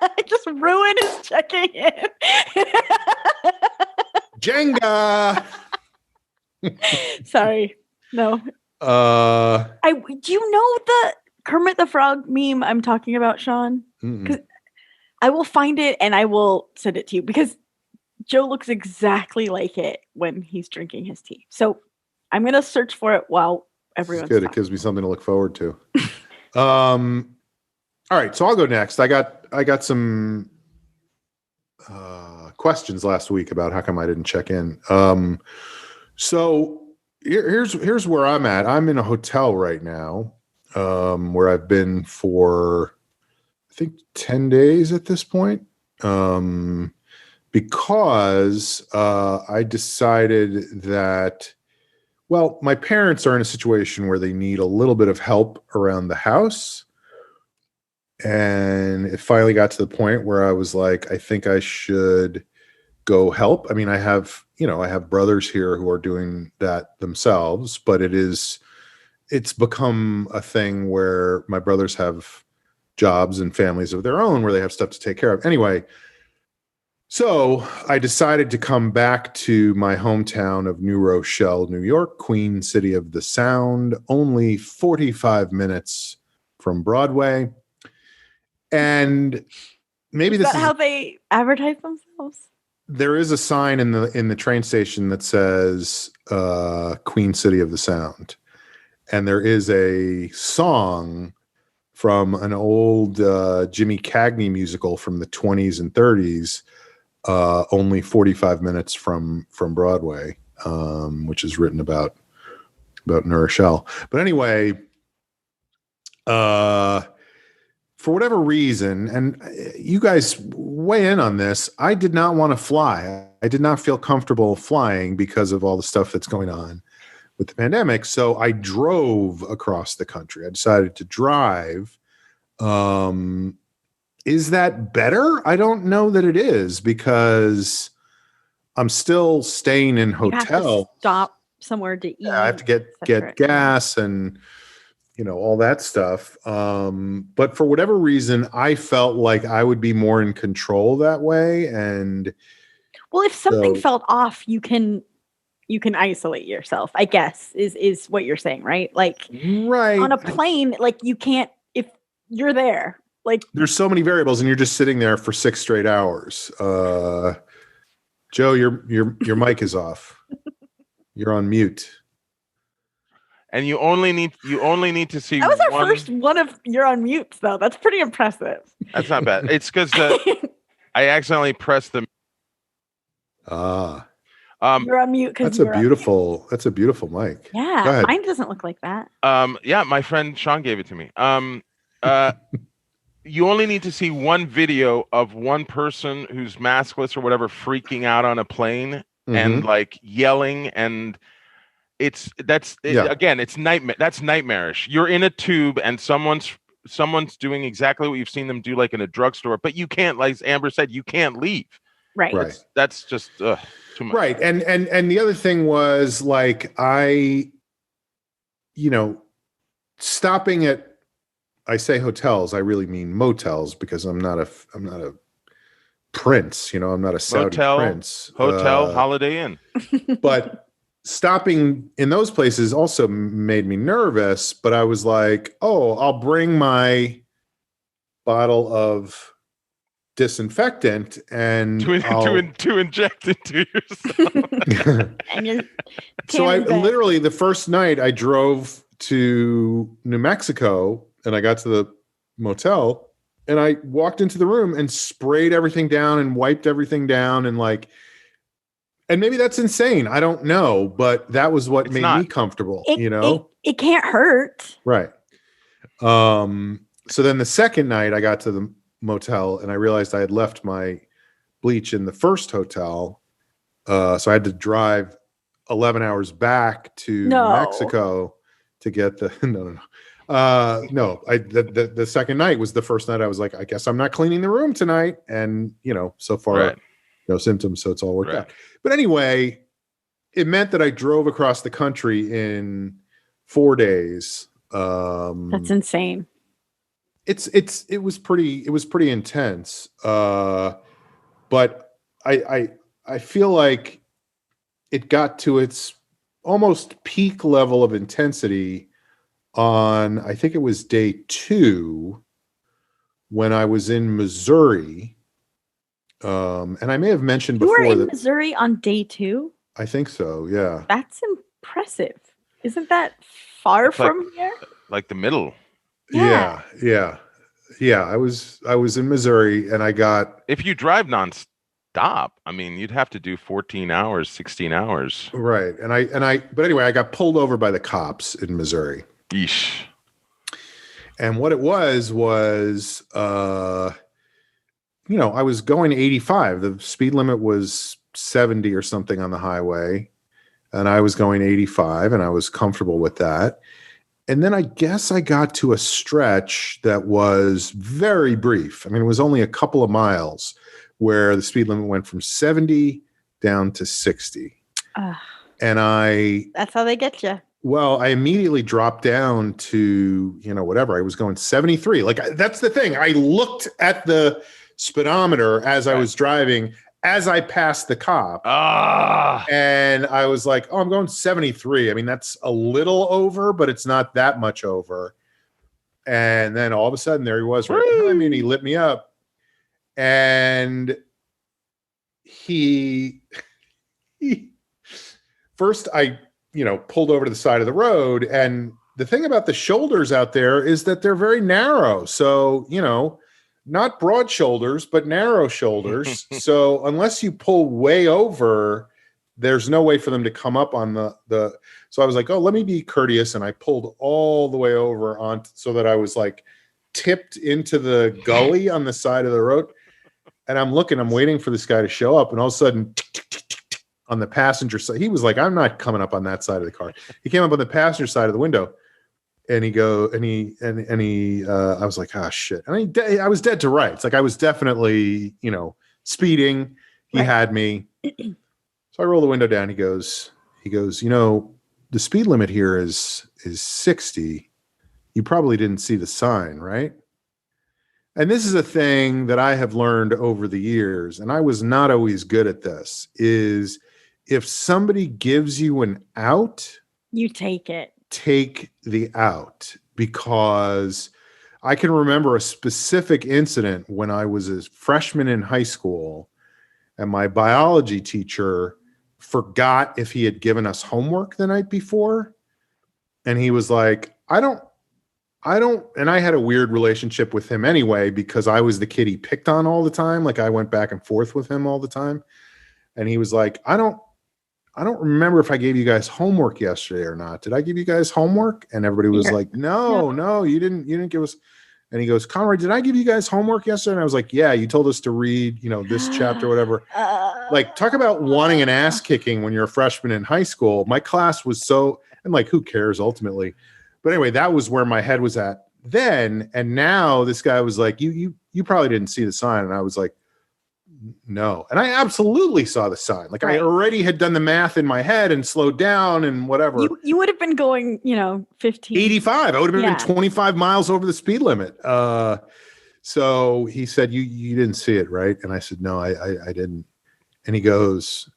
I just ruined his checking in. Jenga. Sorry. No. Do you know the Kermit the Frog meme I'm talking about, Sean? Because I will find it and I will send it to you because Joe looks exactly like it when he's drinking his tea. So I'm gonna search for it while everyone's good. It gives me something to look forward to. All right, so I'll go next. I got some questions last week about how come I didn't check in. So here's where I'm at. I'm in a hotel right now, where I've been for I think 10 days at this point. Because I decided that, well, my parents are in a situation where they need a little bit of help around the house. And it finally got to the point where I was like, I think I should go help. I mean, I have brothers here who are doing that themselves, but it's become a thing where my brothers have jobs and families of their own where they have stuff to take care of. Anyway, so I decided to come back to my hometown of New Rochelle, New York, Queen City of the Sound, only 45 minutes from Broadway. And maybe this is how they advertise themselves. There is a sign in the train station that says Queen City of the Sound. And there is a song from an old Jimmy Cagney musical from the 20s and 30s, only 45 minutes from Broadway, which is written about New Rochelle. But anyway, for whatever reason, and you guys weigh in on this, I did not want to fly. I did not feel comfortable flying because of all the stuff that's going on with the pandemic. So I drove across the country. I decided to drive. Is that better? I don't know that it is because I'm still staying in hotel. You have to stop somewhere to eat. Yeah, I have to get gas and all that stuff. But for whatever reason, I felt like I would be more in control that way. And well, if something felt off, you can isolate yourself, I guess, is what you're saying, right? Like right on a plane, like you can't, if you're there, like there's so many variables and you're just sitting there for 6 straight hours. Joe, your mic is off. You're on mute. And you only need to see. That was our first one of you're on mute, though. That's pretty impressive. That's not bad. It's because I accidentally pressed the. You're on mute because that's a beautiful mic. Yeah, mine doesn't look like that. Yeah, my friend Sean gave it to me. You only need to see one video of one person who's maskless or whatever freaking out on a plane and like yelling, and again, it's nightmare. That's nightmarish. You're in a tube and someone's doing exactly what you've seen them do, like in a drugstore, but you can't, like Amber said, you can't leave. Right. That's just too much. Right. And the other thing was like stopping at, I say hotels, I really mean motels because I'm not a prince, I'm not a Saudi prince. Hotel, Holiday Inn. But stopping in those places also made me nervous, but I was like, oh, I'll bring my bottle of disinfectant and to inject into yourself. And so I literally, the first night I drove to New Mexico and I got to the motel and I walked into the room and sprayed everything down and wiped everything down and maybe that's insane. I don't know, but that was what made me comfortable, It can't hurt. Right. So then the second night I got to the motel and I realized I had left my bleach in the first hotel. So I had to drive 11 hours back to New Mexico to get the, the second night was the first night I was like, I guess I'm not cleaning the room tonight. And, so far no symptoms. So it's all worked out. But anyway, it meant that I drove across the country in 4 days. That's insane. It was pretty intense. But I feel like it got to its almost peak level of intensity on, I think it was day 2 when I was in Missouri. And I may have mentioned before you were in Missouri on day 2. I think so. Yeah. That's impressive. Isn't that far from here? Like the middle. Yeah. I was in Missouri and I got. If you drive nonstop, I mean, you'd have to do 14 hours, 16 hours. Right. But anyway, I got pulled over by the cops in Missouri. Yeesh. And what it was, I was going 85. The speed limit was 70 or something on the highway. And I was going 85 and I was comfortable with that. And then I guess I got to a stretch that was very brief. I mean, it was only a couple of miles where the speed limit went from 70 down to 60. And that's how they get you. Well, I immediately dropped down to, whatever. I was going 73. Like, that's the thing. I looked at the speedometer as I was driving, as I passed the cop. And I was like, oh, I'm going 73. I mean, that's a little over, but it's not that much over. And then all of a sudden there he was right behind me and he lit me up. And he first I, pulled over to the side of the road. And the thing about the shoulders out there is that they're very narrow. So, not broad shoulders, but narrow shoulders. So unless you pull way over, there's no way for them to come up on the. So I was like, oh, let me be courteous. And I pulled all the way over so that I was like tipped into the gully on the side of the road. And I'm waiting for this guy to show up. And all of a sudden, on the passenger side, he was like, I'm not coming up on that side of the car. He came up on the passenger side of the window. And I was like, oh shit. And I was dead to rights. Like I was definitely, speeding. He had me. So I roll the window down. He goes, the speed limit here is 60. you probably didn't see the sign, right? And this is a thing that I have learned over the years, and I was not always good at this, is if somebody gives you an out, you take it. Take the out, because I can remember a specific incident when I was a freshman in high school and my biology teacher forgot if he had given us homework the night before. And he was like, I don't, and I had a weird relationship with him anyway, because I was the kid he picked on all the time. Like I went back and forth with him all the time. And he was like, I don't remember if I gave you guys homework yesterday or not. Did I give you guys homework? And everybody was like, no, you didn't give us. And he goes, Conroy, did I give you guys homework yesterday? And I was like, yeah, you told us to read, this chapter, whatever. Like, talk about wanting an ass kicking when you're a freshman in high school. My class was and like, who cares ultimately? But anyway, that was where my head was at then. And now this guy was like, you probably didn't see the sign. And I was like, no. And I absolutely saw the sign. Like I already had done the math in my head and slowed down and whatever. You would have been going, 15. 85. I would have been 25 miles over the speed limit. So he said, you didn't see it, right? And I said, no, I didn't. And he goes,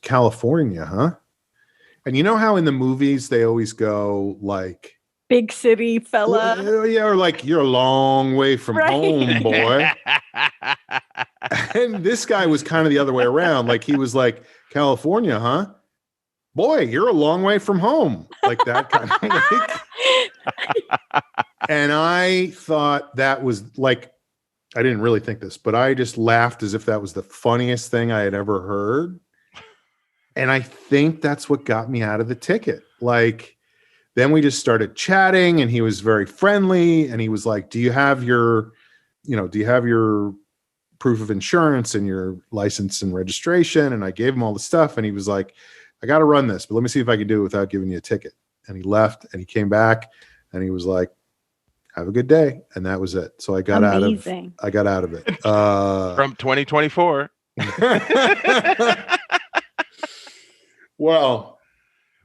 California, huh? And you know how in the movies they always go like, big city fella. Yeah, or like, you're a long way from home, boy. And this guy was kind of the other way around. Like he was like, California, huh? Boy, you're a long way from home. Like that kind of like. And I thought that was like, I didn't really think this, but I just laughed as if that was the funniest thing I had ever heard. And I think that's what got me out of the ticket. Like, then we just started chatting and he was very friendly. And he was like, do you have your proof of insurance and your license and registration? And I gave him all the stuff. And he was like, I got to run this, but let me see if I can do it without giving you a ticket. And he left and he came back and he was like, have a good day. And that was it. So I got out of it. From 2024. Well,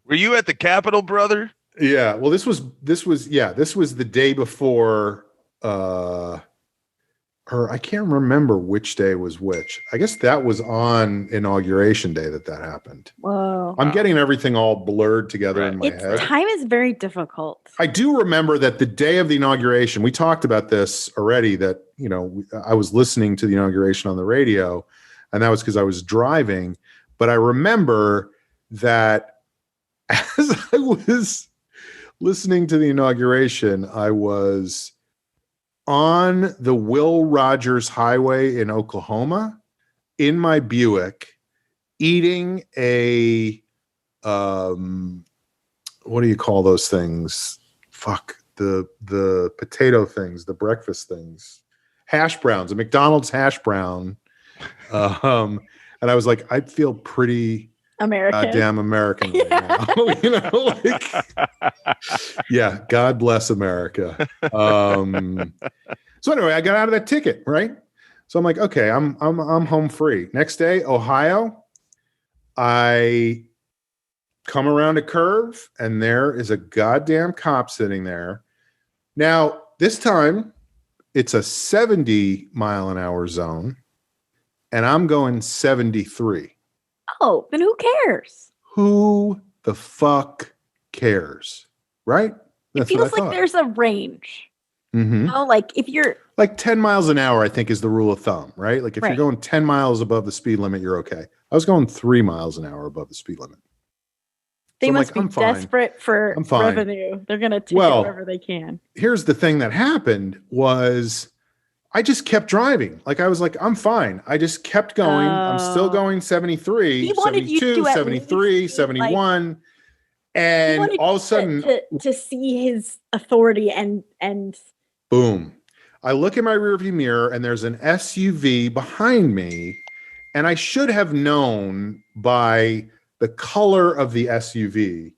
were you at the Capitol, brother? Yeah. Well, this was the day before I can't remember which day was which. I guess that was on Inauguration Day that happened. Whoa. I'm getting everything all blurred together in my head. Time is very difficult. I do remember that the day of the inauguration, we talked about this already, that, I was listening to the inauguration on the radio, and that was because I was driving. But I remember that as I was listening to the inauguration, I was on the Will Rogers Highway in Oklahoma in my Buick eating a what do you call those things? Fuck, the potato things, the breakfast things. Hash browns, a McDonald's hash brown. And I was like, I feel pretty American. Damn American right now. Yeah, God bless America. So anyway, I got out of that ticket, right? So I'm like, okay, I'm home free. Next day, Ohio, I come around a curve and there is a goddamn cop sitting there. Now, this time it's a 70 mile an hour zone and I'm going 73. Oh, then who cares? Who the fuck cares? Right? It feels like there's a range. Mm-hmm. Like if you're like 10 miles an hour, I think is the rule of thumb, right? Like if you're going 10 miles above the speed limit, you're okay. I was going 3 miles an hour above the speed limit. They must be desperate for revenue. They're going to take it wherever they can. Here's the thing that happened was I just kept driving. Like I was like, I'm fine. I just kept going. I'm still going 73, 72, 73, 71. And all of a sudden to see his authority and boom. I look in my rearview mirror and there's an SUV behind me. And I should have known by the color of the SUV,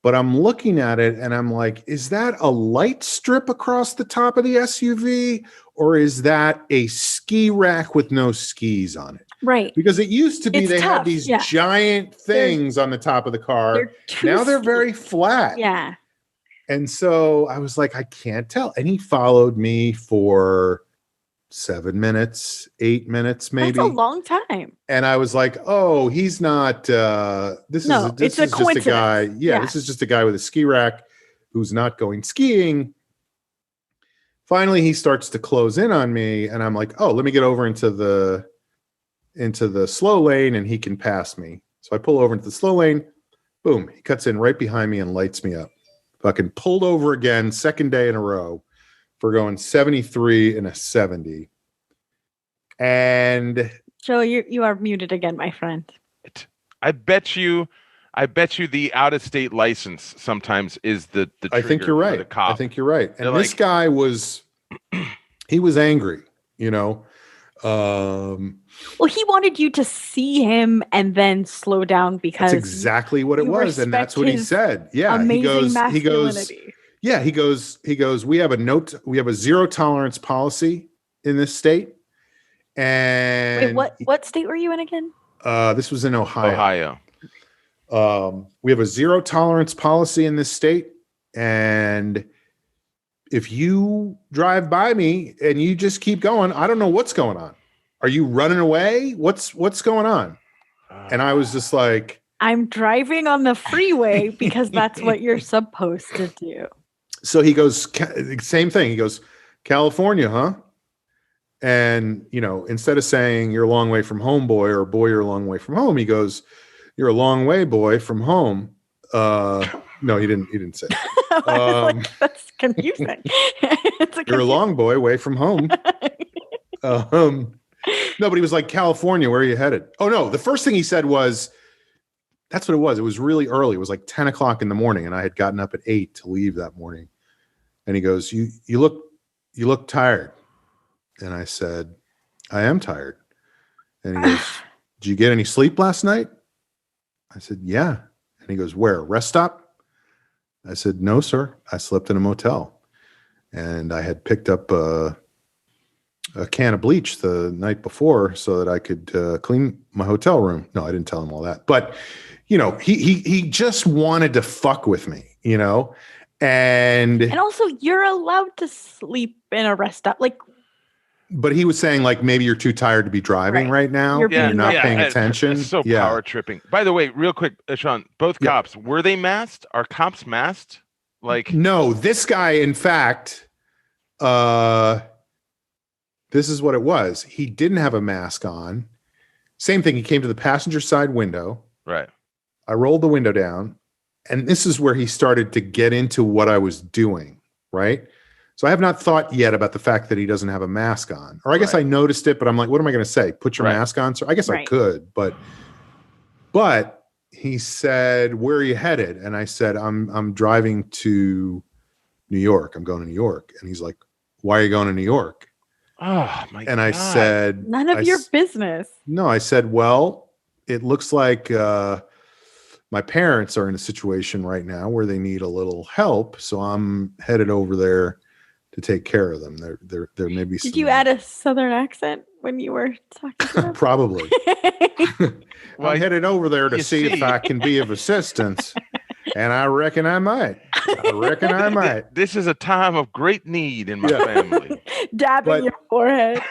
but I'm looking at it and I'm like, is that a light strip across the top of the SUV or is that a ski rack with no skis on it? Right. Because it used to be had these giant things on the top of the car. Now they're very flat. Yeah. And so I was like, I can't tell. And he followed me for 7 minutes, 8 minutes, maybe. That's a long time. And I was like, oh, he's not, this is it's a just a guy. Yeah, This is just a guy with a ski rack who's not going skiing. Finally, he starts to close in on me, and I'm like, oh, let me get over into the slow lane and he can pass me. So I pull over into the slow lane. Boom. He cuts in right behind me and lights me up. Fucking pulled over again, second day in a row for going 73 and a 70. And Joe, you are muted again, my friend. I bet you the out-of-state license sometimes is the trigger. I think you're right. For the cop. I think you're right. And They're this guy was, he was angry, you know. Well, he wanted you to see him and then slow down because that's exactly what it was, and that's what he said. Yeah, amazing masculinity. He goes, we have a zero tolerance policy in this state. And wait, what state were you in again? This was in Ohio. We have a zero tolerance policy in this state, and if you drive by me and you just keep going, I don't know what's going on. Are you running away? What's going on? And I was just like, I'm driving on the freeway because that's what you're supposed to do. So he goes, same thing. He goes, California, huh? And, you know, instead of saying you're a long way from home, boy, or boy, you're a long way from home, he goes, you're a long way, boy, from home. No, he didn't say that. Like, that's confusing. You're a long boy away from home. No, but he was like, California, where are you headed? Oh, no. The first thing he said was, that's what it was. It was really early. It was like 10 o'clock in the morning, and I had gotten up at 8 to leave that morning. And he goes, you look tired. And I said, I am tired. And he goes, did you get any sleep last night? I said, yeah. And he goes, where? Rest stop? I said, no, sir. I slept in a motel. And I had picked up a can of bleach the night before so that I could clean my hotel room. No, I didn't tell him all that. But, you know, he just wanted to fuck with me, you know? And also, you're allowed to sleep in a rest stop. But he was saying, like, maybe you're too tired to be driving right now. You're not paying attention. It's so power tripping. By the way, real quick, Sean, both cops, were they masked? Are cops masked? Like, no, this guy, in fact, this is what it was. He didn't have a mask on. Same thing. He came to the passenger side window. Right. I rolled the window down, and this is where he started to get into what I was doing. Right. So I have not thought yet about the fact that he doesn't have a mask on, or I guess I noticed it, but I'm like, what am I going to say? Put your mask on. So I guess I could, but he said, where are you headed? And I said, I'm driving to New York. I'm going to New York. And he's like, why are you going to New York? Oh my God. And I said, none of your business. No, I said, well, it looks like my parents are in a situation right now where they need a little help. So I'm headed over there to take care of them. There may be. Did you add a Southern accent when you were talking to them? Probably. Well, I'm headed over there to see if I can be of assistance. And I reckon I might. This is a time of great need in my family. Dabbing your forehead.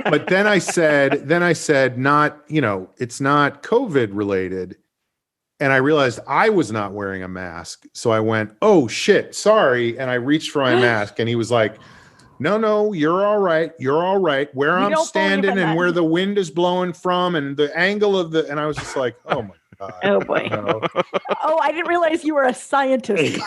But then I said, not, you know, it's not COVID related. And I realized I was not wearing a mask. So I went, oh shit, sorry. And I reached for my mask, and he was like, no, you're all right. You're all right. Where I'm standing and where the wind is blowing from and the angle of and I was just like, oh my God. Oh boy. No. Oh, I didn't realize you were a scientist.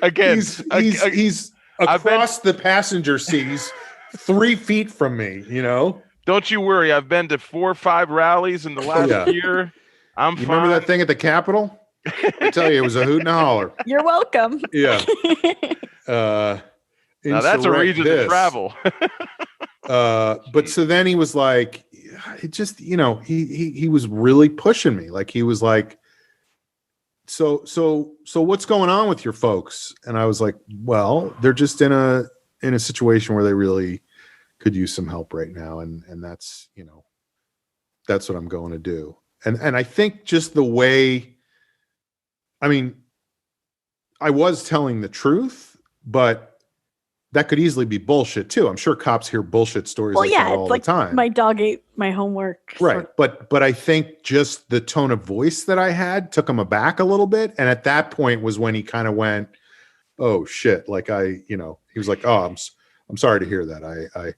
Again, he's across the passenger seat. He's 3 feet from me, you know? Don't you worry. I've been to 4 or 5 rallies in the last year. I'm fine. Remember that thing at the Capitol? I tell you, it was a hoot and a holler. You're welcome. Yeah. Now that's a reason to travel. But so then he was like, it just, you know, he was really pushing me. Like he was like, so what's going on with your folks? And I was like, well, they're just in a situation where they really could use some help right now. And that's, you know, that's what I'm going to do. And I think just the way, I mean, I was telling the truth, but that could easily be bullshit too. I'm sure cops hear bullshit stories like that all the time. My dog ate my homework. Right. But I think just the tone of voice that I had took him aback a little bit. And at that point was when he kind of went, oh shit. Like he was like, oh, I'm sorry to hear that.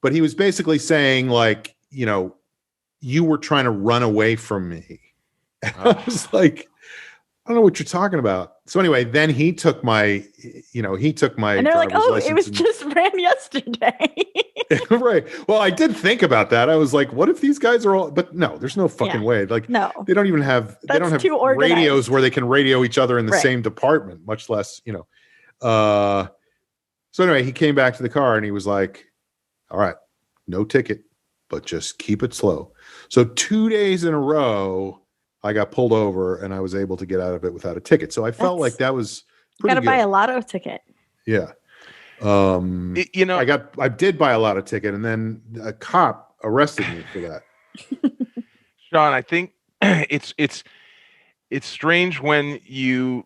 But he was basically saying like, you were trying to run away from me. And I was like, I don't know what you're talking about. So anyway, then he took my, and they're like, oh, it was just ran yesterday. Right. Well, I did think about that. I was like, what if these guys are all, but no, there's no fucking way. Like, no, they don't even have, they don't have radios where they can radio each other in the same department, much less, so anyway, he came back to the car and he was like, all right, no ticket, but just keep it slow. So 2 days in a row, I got pulled over and I was able to get out of it without a ticket. So I felt like that was pretty good. Gotta buy a lotto ticket. Yeah. I did buy a lotto ticket and then a cop arrested me for that. Sean, I think it's strange when you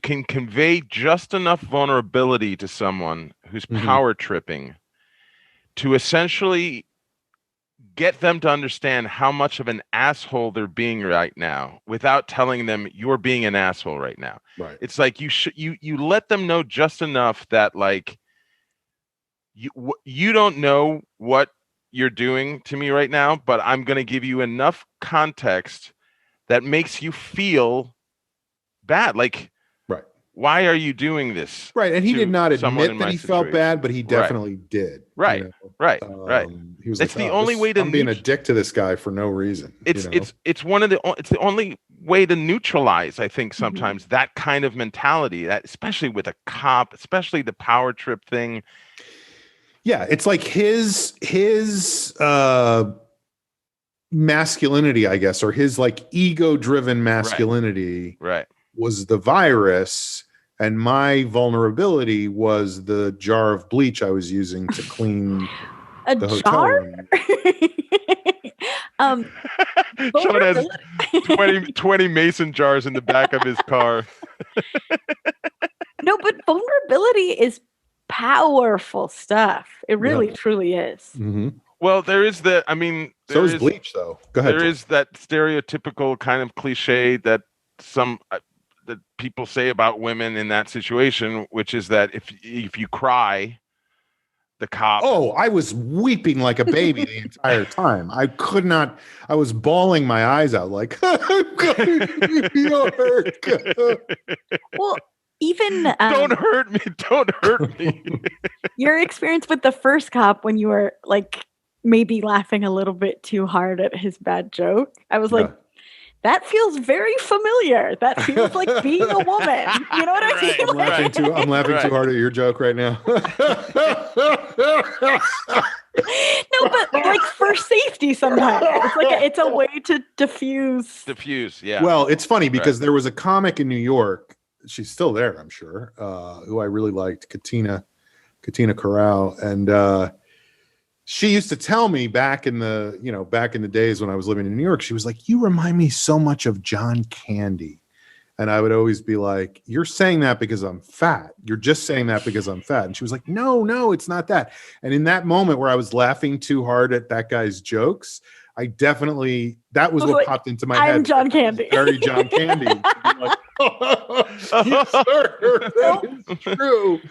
can convey just enough vulnerability to someone who's power tripping to essentially get them to understand how much of an asshole they're being right now without telling them you're being an asshole right now. Right. It's like you let them know just enough that like you don't know what you're doing to me right now, but I'm going to give you enough context that makes you feel bad. Like, right. Why are you doing this? Right. And he did not admit that he felt bad, but he definitely did. Right. Right. He was like, the only way to I'm being a dick to this guy for no reason. It's the only way to neutralize, I think, sometimes that kind of mentality, that especially with a cop, especially the power trip thing. Yeah, it's like his masculinity, I guess, or his like ego-driven masculinity was the virus, and my vulnerability was the jar of bleach I was using to clean the hotel room. Sean has 20 mason jars in the back of his car. No, but vulnerability is powerful stuff. It really, truly is. Mm-hmm. Well, there is so is bleach, though. Go ahead. There is that stereotypical kind of cliche that that people say about women in that situation, which is that if you cry, the cop. Oh, I was weeping like a baby the entire time. I could not. I was bawling my eyes out, like I'm going to be hurt. Well, even don't hurt me. Your experience with the first cop when you were like maybe laughing a little bit too hard at his bad joke, I was like, that feels very familiar. That feels like being a woman. You know what I mean? I'm laughing too hard at your joke right now. No, but like for safety sometimes. It's like it's a way to diffuse, yeah. Well, it's funny because there was a comic in New York. She's still there, I'm sure, who I really liked, Katina Corral. And she used to tell me back in the days when I was living in New York, she was like, you remind me so much of John Candy. And I would always be like, you're saying that because I'm fat. You're just saying that because I'm fat. And she was like, no, it's not that. And in that moment where I was laughing too hard at that guy's jokes, I definitely, that was what popped into my head. I'm John Candy. Very John Candy. Like, yes, sir, that is true.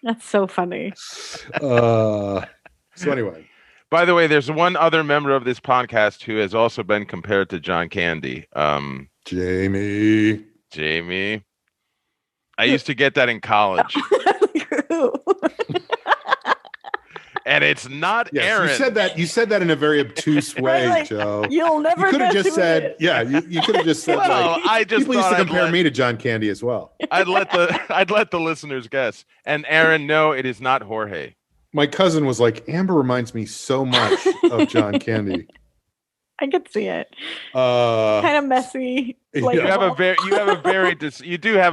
That's so funny. So anyway. By the way, there's one other member of this podcast who has also been compared to John Candy. Jamie. I used to get that in college. And it's not Aaron. You said that in a very obtuse way, Joe. You'll never. You could have just said, you could have just said. Well, I just people used to compare me to John Candy as well. I'd let the listeners guess. And Aaron, no, it is not Jorge. My cousin was like, Amber reminds me so much of John Candy. I could see it. Kind of messy. You do have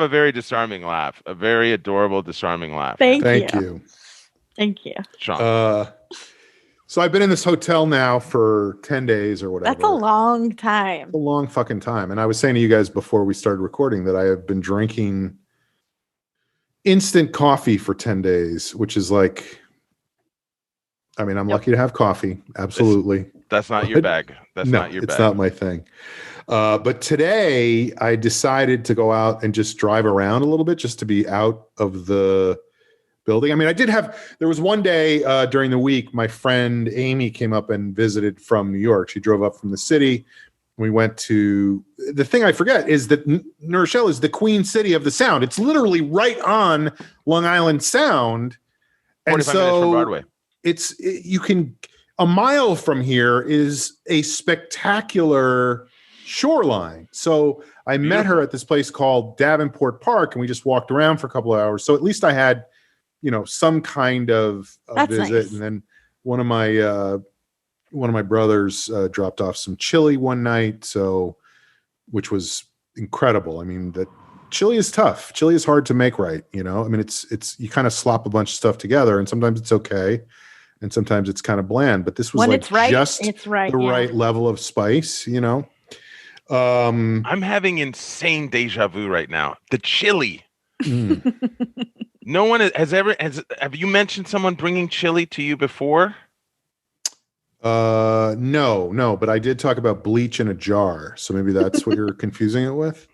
a very disarming laugh, a very adorable, disarming laugh. Thank you. Thank you, Sean. So I've been in this hotel now for 10 days or whatever. That's a long time. It's a long fucking time. And I was saying to you guys before we started recording that I have been drinking instant coffee for 10 days, which is like, I mean, I'm lucky to have coffee. Absolutely. That's not your bag. That's not your bag. It's not my thing. But today I decided to go out and just drive around a little bit just to be out of the building. I mean, there was one day during the week, my friend Amy came up and visited from New York. She drove up from the city. We went to, the thing I forget is that New Rochelle is the queen city of the sound. It's literally right on Long Island Sound. 45 minutes from Broadway. A mile from here is a spectacular shoreline. So I met her at this place called Davenport Park, and we just walked around for a couple of hours. So at least I had, some kind of visit. Nice. And then one of my brothers dropped off some chili one night, which was incredible. I mean, that chili is tough. Chili is hard to make right. I mean, it's you kind of slop a bunch of stuff together, and sometimes it's okay, and sometimes it's kind of bland. But this was the right level of spice. I'm having insane deja vu right now. The chili. No one have you mentioned someone bringing chili to you before? No, but I did talk about bleach in a jar, so maybe that's what you're confusing it with.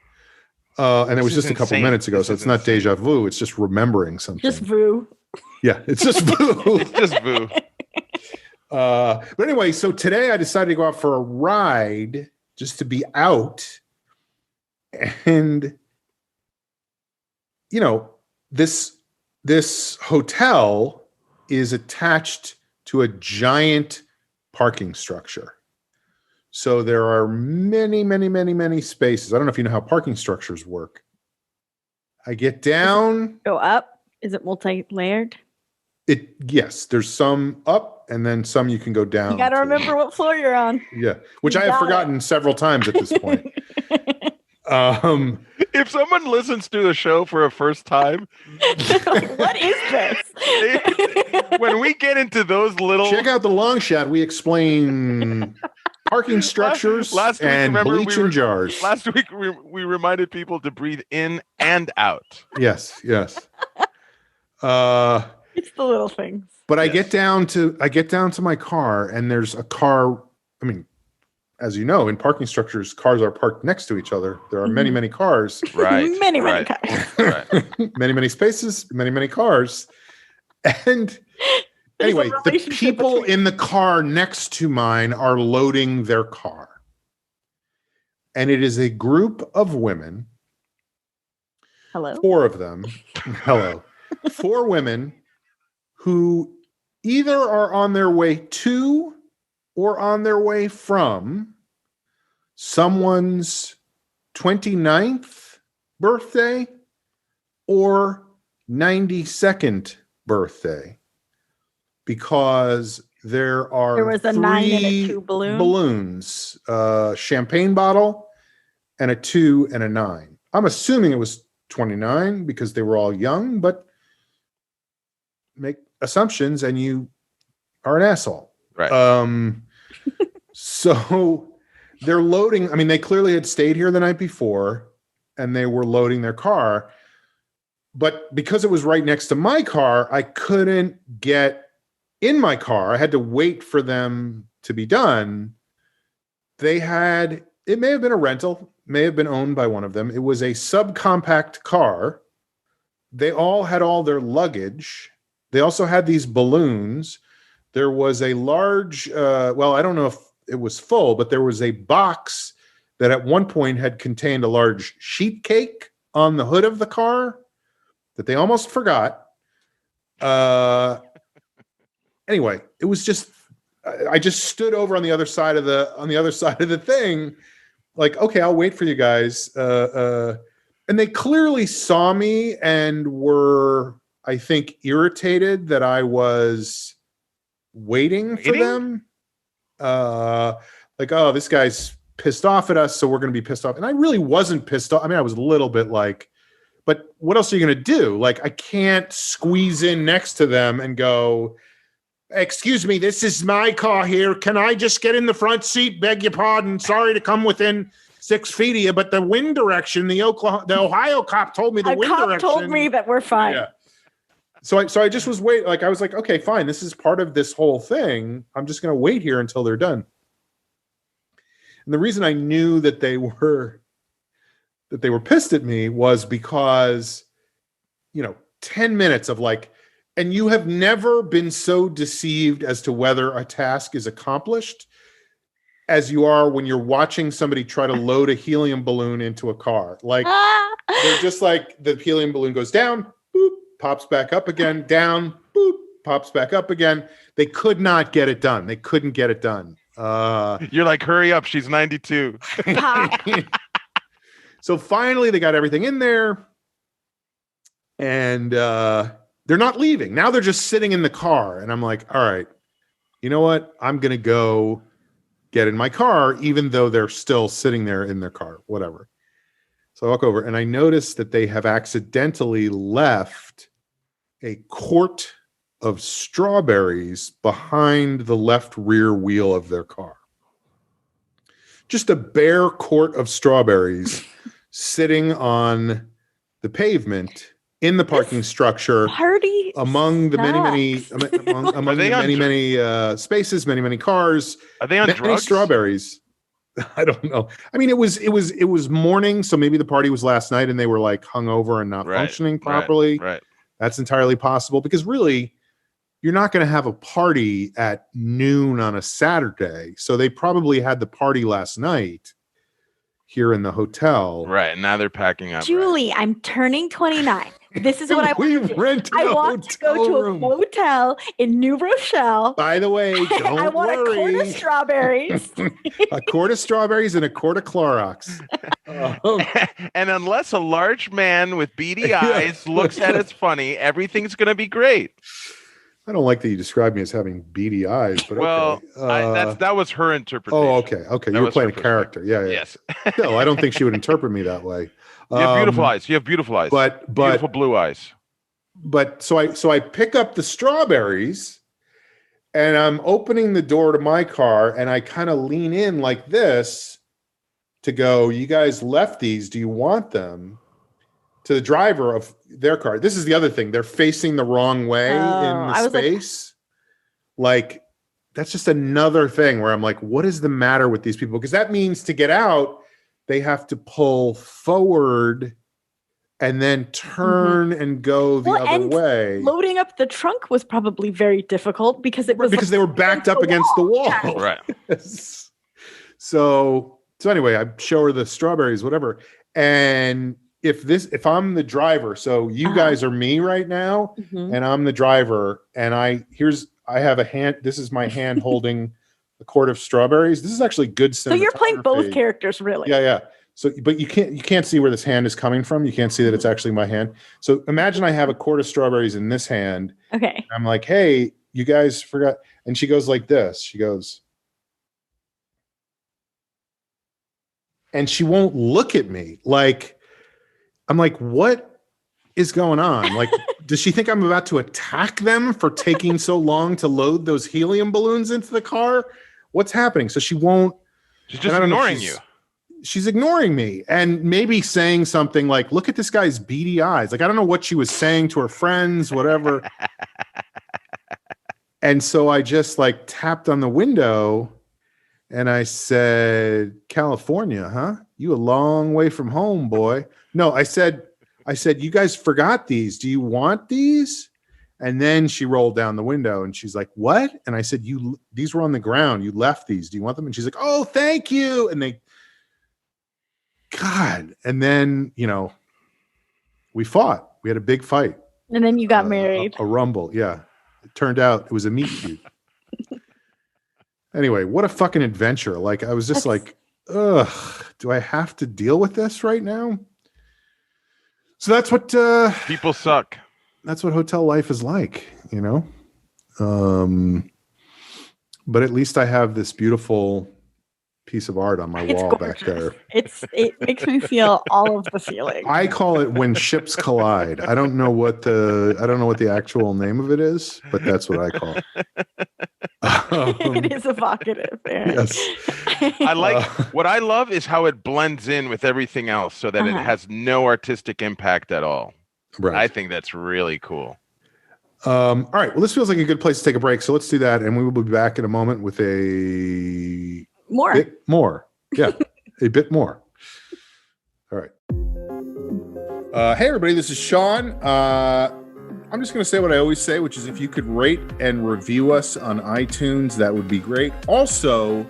And it was just a couple minutes ago, so it's not deja vu, it's just remembering something. Just vu. Yeah, it's just vu. It's just vu. But anyway, so today I decided to go out for a ride just to be out. And this hotel is attached to a giant parking structure. So there are many, many, many, many spaces. I don't know if you know how parking structures work. I get down. Go up. Is it multi-layered? Yes, there's some up and then some you can go down. You got to remember what floor you're on. Yeah, which I have forgotten several times at this point. If someone listens to the show for a first time, what is this? When we get into those little, check out the long shot. We explain parking structures and bleach in jars. Last week we reminded people to breathe in and out. Yes. It's the little things. But I get down to my car, and there's a car. I mean, as you know, in parking structures, cars are parked next to each other. There are many, many cars. Right. Many cars. Right. Many, many spaces, many, many cars. And anyway, the people in the car next to mine are loading their car. And it is a group of women. Hello. 4 of them. Hello. 4 women who either are on their way to or on their way from someone's 29th birthday or 92nd birthday, because there was a 9 and a 2 balloons, champagne bottle and a 2 and a 9. I'm assuming it was 29 because they were all young, but make assumptions and you are an asshole. Right. So they're loading. I mean, they clearly had stayed here the night before and they were loading their car. But because it was right next to my car, I couldn't get in my car. I had to wait for them to be done. It may have been a rental, may have been owned by one of them. It was a subcompact car. They all had all their luggage. They also had these balloons. There was a large, I don't know if it was full, but there was a box that at one point had contained a large sheet cake on the hood of the car that they almost forgot. Anyway, it was just, I just stood over on the other side of the thing, like, okay, I'll wait for you guys. And they clearly saw me and were, I think, irritated that I was waiting for them. Like, oh, this guy's pissed off at us, so we're going to be pissed off. And I really wasn't pissed off. I mean, I was a little bit like, but what else are you going to do? Like, I can't squeeze in next to them and go, Excuse me, this is my car here. Can I just get in the front seat? Beg your pardon. Sorry to come within 6 feet of you, but the wind direction, the Ohio cop told me the wind direction. Told me that we're fine. Yeah. So I just was waiting. Like, I was like, okay, fine. This is part of this whole thing. I'm just going to wait here until they're done. And the reason I knew that they were pissed at me was because, 10 minutes of like, and you have never been so deceived as to whether a task is accomplished as you are when you're watching somebody try to load a helium balloon into a car. Like, they're just like, the helium balloon goes down, boop, pops back up again, down, boop, pops back up again. They could not get it done. They couldn't get it done. You're like, hurry up. She's 92. So finally they got everything in there, and they're not leaving. Now they're just sitting in the car. And I'm like, all right, you know what? I'm going to go get in my car, even though they're still sitting there in their car, whatever. So I walk over and I notice that they have accidentally left a quart of strawberries behind the left rear wheel of their car. Just a bare quart of strawberries sitting on the pavement in the parking structure among the many spaces, many cars. Are they on many drugs? Strawberries. I don't know. I mean, it was morning, so maybe the party was last night and they were like hungover and not functioning properly. Right. That's entirely possible, because really, you're not going to have a party at noon on a Saturday. So they probably had the party last night here in the hotel. Right. Now they're packing up. Julie, I'm turning 29. This is what I want to do. I want to go to a motel in New Rochelle. By the way, don't I want worry. a quart of strawberries. A quart of strawberries and a quart of Clorox. And unless a large man with beady eyes looks at us funny, everything's going to be great. I don't like that you described me as having beady eyes, but well, okay. that was her interpretation. Oh, okay. You were playing a character. Yeah. Yes. No, I don't think she would interpret me that way. You have beautiful eyes. You have beautiful eyes. But beautiful blue eyes. But so I pick up the strawberries, and I'm opening the door to my car, and I kind of lean in like this to go, you guys left these. Do you want them? To the driver of their car. This is the other thing. They're facing the wrong way in the space. Like, that's just another thing where I'm like, what is the matter with these people? Because that means to get out, they have to pull forward and then turn and go the other way. Loading up the trunk was probably very difficult because it was they were backed up against the wall. Right. So anyway, I show her the strawberries, whatever. And if I'm the driver, so you guys are me right now, and I'm the driver, and I have a hand. This is my hand holding a quart of strawberries. This is actually good cinematography. So you're playing both characters, really? Yeah. So, but you can't see where this hand is coming from. You can't see that it's actually my hand. So imagine I have a quart of strawberries in this hand. Okay. I'm like, hey, you guys forgot. And she goes like this. She goes, and she won't look at me. Like, I'm like, what is going on? Like, does she think I'm about to attack them for taking so long to load those helium balloons into the car? What's happening? So she won't. She's just ignoring you. She's ignoring me and maybe saying something like, look at this guy's beady eyes. Like, I don't know what she was saying to her friends, whatever. And so I just like tapped on the window and I said, California, huh? You a long way from home, boy. No, I said, you guys forgot these. Do you want these? And then she rolled down the window and she's like, what? And I said, these were on the ground. You left these. Do you want them? And she's like, oh, thank you. And God. And then, we fought. We had a big fight. And then you got married. A rumble. Yeah. It turned out it was a meat cute. Anyway, what a fucking adventure. Like, I was just like, ugh, do I have to deal with this right now? So that's what people suck. That's what hotel life is like, But at least I have this beautiful piece of art on my It's wall back gorgeous. there. It makes me feel all of the feelings. I call it When Ships Collide. I don't know what the actual name of it is, but that's what I call it. It is evocative. Aaron. Yes. I like what I love is how it blends in with everything else so that it has no artistic impact at all. Right. I think that's really cool. All right. Well, this feels like a good place to take a break. So let's do that. And we will be back in a moment with a bit more. Yeah, a bit more. All right. Hey, everybody. This is Sean. I'm just going to say what I always say, which is if you could rate and review us on iTunes, that would be great. Also,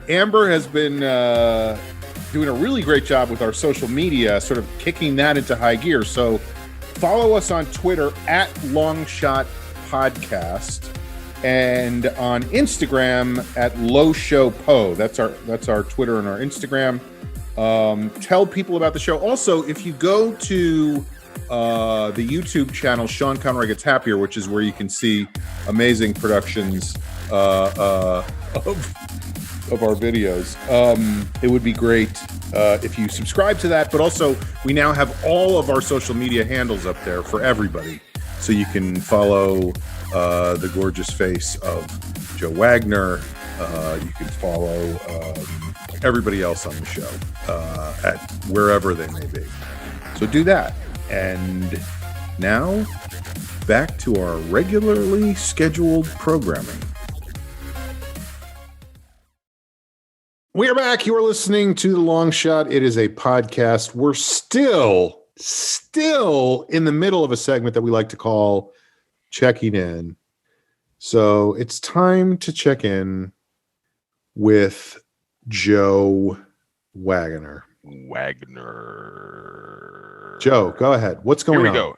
Amber has been doing a really great job with our social media, sort of kicking that into high gear. So follow us on Twitter at Long Shot Podcast and on Instagram at Low Show Po. That's our Twitter and our Instagram. Tell people about the show. Also, if you go to the YouTube channel Sean Conroy Gets Happier, which is where you can see amazing productions of our videos. It would be great if you subscribe to that, but also we now have all of our social media handles up there for everybody, so you can follow the gorgeous face of Joe Wagner. You can follow everybody else on the show at wherever they may be. So do that. And now, back to our regularly scheduled programming. We are back. You are listening to The Long Shot. It is a podcast. We're still in the middle of a segment that we like to call Checking In. So it's time to check in with Joe Wagner. Joe, go ahead. What's going on? Here we go.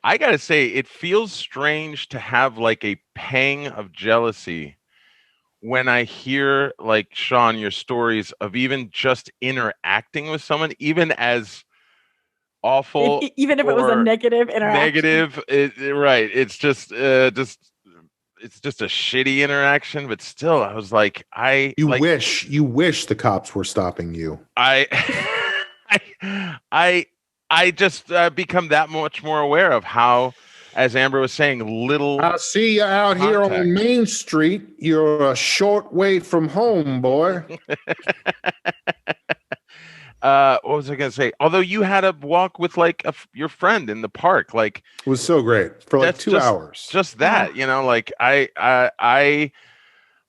I got to say, it feels strange to have like a pang of jealousy when I hear, like, Sean, your stories of even just interacting with someone, even as awful. Even if it was a negative interaction. Right. It's just it's just a shitty interaction, but still, I was like, you wish the cops were stopping you. I just become that much more aware of how, as Amber was saying, little. I see you out here on Main Street. You're a short way from home, boy. What was I going to say? Although you had a walk with like your friend in the park, like it was so great for like 2 hours. Just that, like I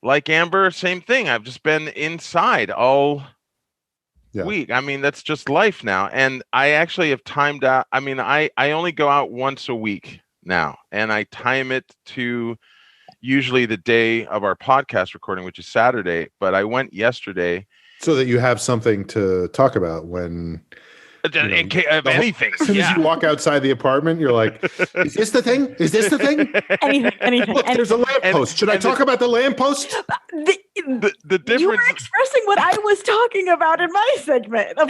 like Amber, same thing. I've just been inside all week. I mean, that's just life now. And I actually have timed out. I mean, I only go out once a week now, and I time it to usually the day of our podcast recording, which is Saturday. But I went yesterday. So that you have something to talk about when anything. As soon as you walk outside the apartment, you're like, "Is this the thing? Is this the thing?" Anything. Look, there's a lamppost. Should I talk about the lamppost? The difference. You were expressing what I was talking about in my segment of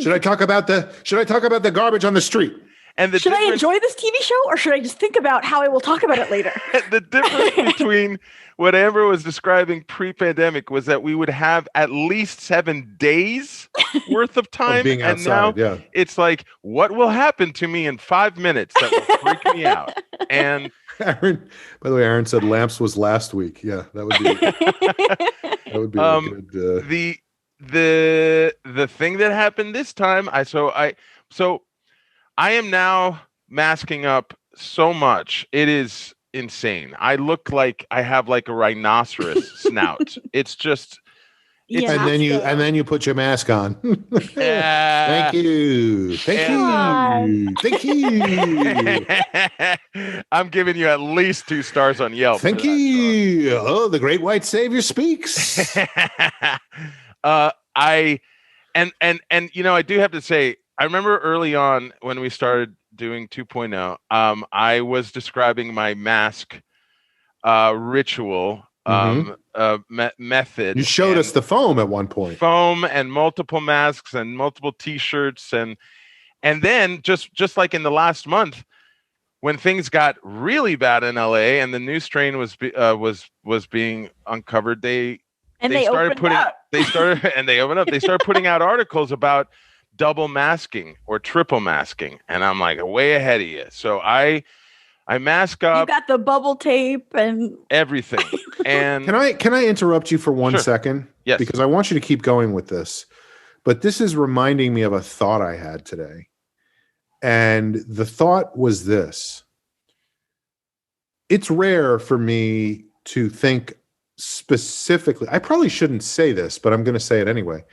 should I talk about the garbage on the street? And should I enjoy this TV show, or should I just think about how I will talk about it later? The difference between what Amber was describing pre-pandemic was that we would have at least 7 days worth of time, of being outside, and now it's like, what will happen to me in 5 minutes that will freak me out? And Aaron, by the way, Aaron said lamps was last week. Yeah, that would be a good. The thing that happened this time, I am now masking up so much. It is insane. I look like I have like a rhinoceros snout. It's just and then you put your mask on. Thank you. I'm giving you at least 2 stars on Yelp. Thank you. Oh, the great white savior speaks. I do have to say, I remember early on when we started doing 2.0, I was describing my mask ritual method. You showed us the foam at one point. Foam and multiple masks and multiple T-shirts and then just like in the last month, when things got really bad in LA and the new strain was being uncovered, they And they started opened putting up. they started putting out articles about double masking or triple masking, and I'm like way ahead of you. So I mask You up got the bubble tape and everything. And Can I interrupt you for one Sure. second? Yes. Because I want you to keep going with this. But this is reminding me of a thought I had today. And the thought was this. It's rare for me to think specifically. I probably shouldn't say this, but I'm going to say it anyway.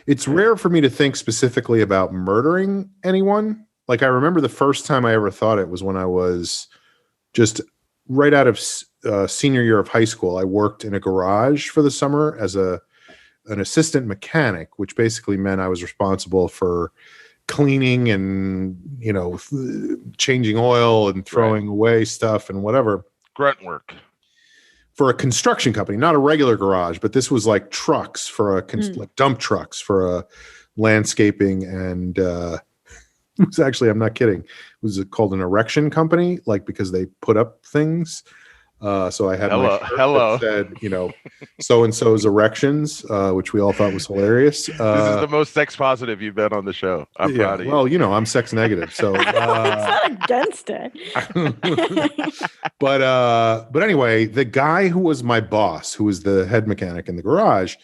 It's rare for me to think specifically about murdering anyone. Like, I remember the first time I ever thought it was when I was just right out of senior year of high school. I worked in a garage for the summer as an assistant mechanic, which basically meant I was responsible for cleaning and, changing oil and throwing away stuff and whatever. grunt work. For a construction company, not a regular garage, but this was like trucks for like dump trucks for a landscaping. And it was actually, I'm not kidding, it was called an erection company, like because they put up things. So I had my shirt that said, so-and-so's erections, which we all thought was hilarious. This is the most sex positive you've been on the show. I'm proud of you. Well, I'm sex negative, so it's not against it. But anyway, the guy who was my boss, who was the head mechanic in the garage,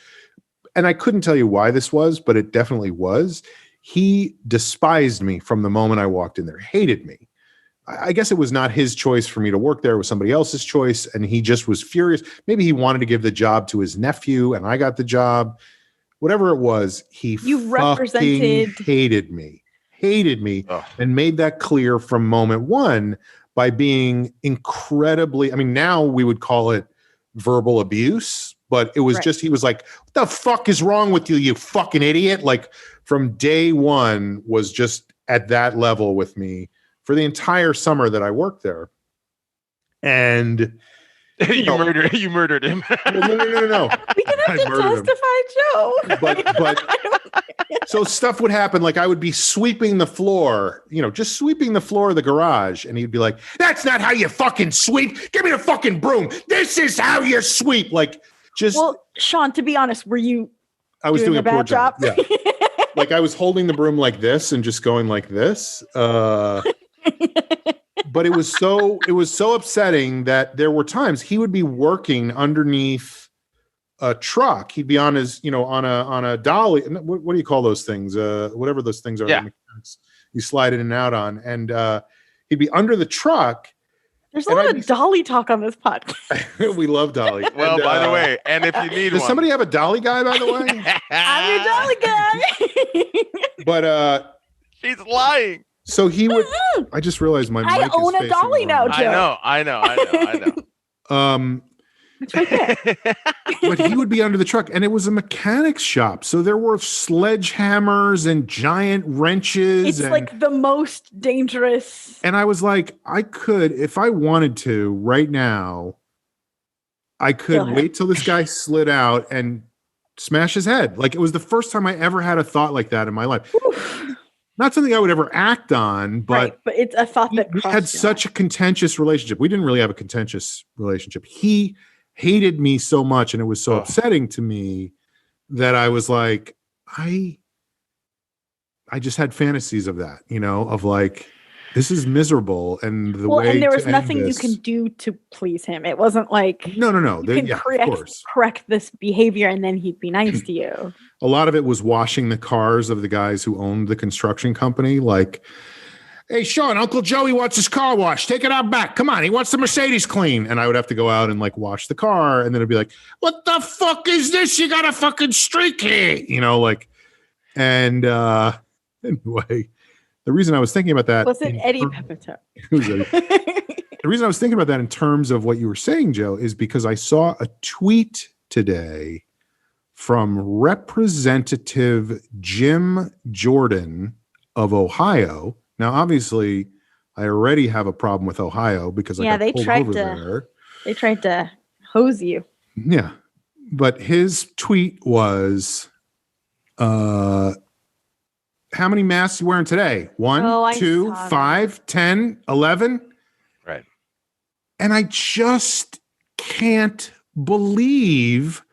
and I couldn't tell you why this was, but it definitely was. He despised me from the moment I walked in there, hated me. I guess it was not his choice for me to work there. It was somebody else's choice. And he just was furious. Maybe he wanted to give the job to his nephew and I got the job. Whatever it was, he hated me and made that clear from moment one by being incredibly, now we would call it verbal abuse, but it was just, he was like, what the fuck is wrong with you, you fucking idiot? Like from day one was just at that level with me for the entire summer that I worked there. And you murdered him. No. We can have to testify, Joe. But so stuff would happen. Like I would be sweeping the floor, just sweeping the floor of the garage. And he'd be like, that's not how you fucking sweep. Give me the fucking broom. This is how you sweep. Like just. Well, Sean, to be honest, I was doing a poor job. Yeah. Like I was holding the broom like this and just going like this. But it was so upsetting that there were times he would be working underneath a truck. He'd be on his, on a dolly. What do you call those things? Whatever those things are. Yeah. You slide in and out on. And he'd be under the truck. There's a lot of dolly talk on this podcast. We love dolly. Well, by the way, and if you need does somebody have a dolly guy, by the way? I'm your dolly guy. But she's lying. So he would. I just realized my mic own is a dolly now, Joe. I know. It's right there. But he would be under the truck, and it was a mechanic's shop, so there were sledgehammers and giant wrenches. It's like the most dangerous. And I was like, I could, if I wanted to, right now, I could wait till this guy slid out and smash his head. Like it was the first time I ever had a thought like that in my life. Oof. Not something I would ever act on, but it's a thought that we had such a contentious relationship. We didn't really have a contentious relationship. He hated me so much, and it was so upsetting to me that I was like, I just had fantasies of that, of like, this is miserable. And and there was nothing you can do to please him. It wasn't like no. You can correct this behavior, and then he'd be nice to you. A lot of it was washing the cars of the guys who owned the construction company. Like, hey, Sean, Uncle Joey wants his car washed. Take it out back. Come on. He wants the Mercedes clean. And I would have to go out and like wash the car. And then it'd be like, what the fuck is this? You got a fucking streak here. And anyway, the reason I was thinking about that. Was it Eddie Pepito? The reason I was thinking about that in terms of what you were saying, Joe, is because I saw a tweet today from Representative Jim Jordan of Ohio. Now, obviously, I already have a problem with Ohio because I got pulled over there. They tried to hose you. Yeah. But his tweet was, how many masks are you wearing today? 1, 2, 5, 10, 11? Right. And I just can't believe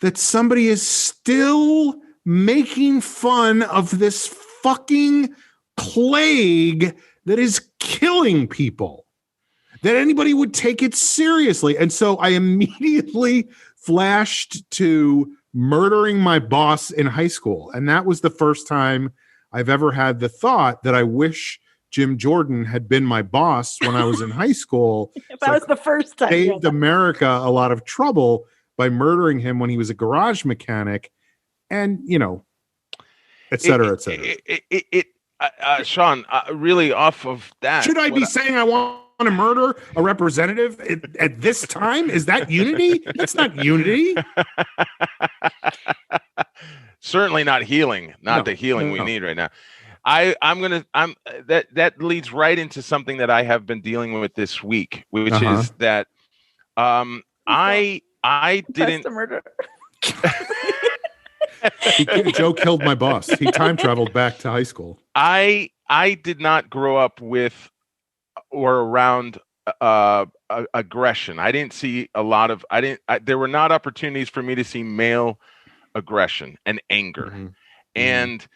that somebody is still making fun of this fucking plague that is killing people, that anybody would take it seriously. And so I immediately flashed to murdering my boss in high school. And that was the first time I've ever had the thought that I wish Jim Jordan had been my boss when I was in high school. That was the first time. Saved America a lot of trouble by murdering him when he was a garage mechanic, and et cetera, et cetera. Sean, really off of that. Should I be saying I want to murder a representative at this time? Is that unity? That's not unity. Certainly not healing. The healing we need right now. That leads right into something that I have been dealing with this week, which is that I didn't murder. Joe killed my boss. He time traveled back to high school. I did not grow up with or around aggression. I didn't see a lot of. There were not opportunities for me to see male aggression and anger, and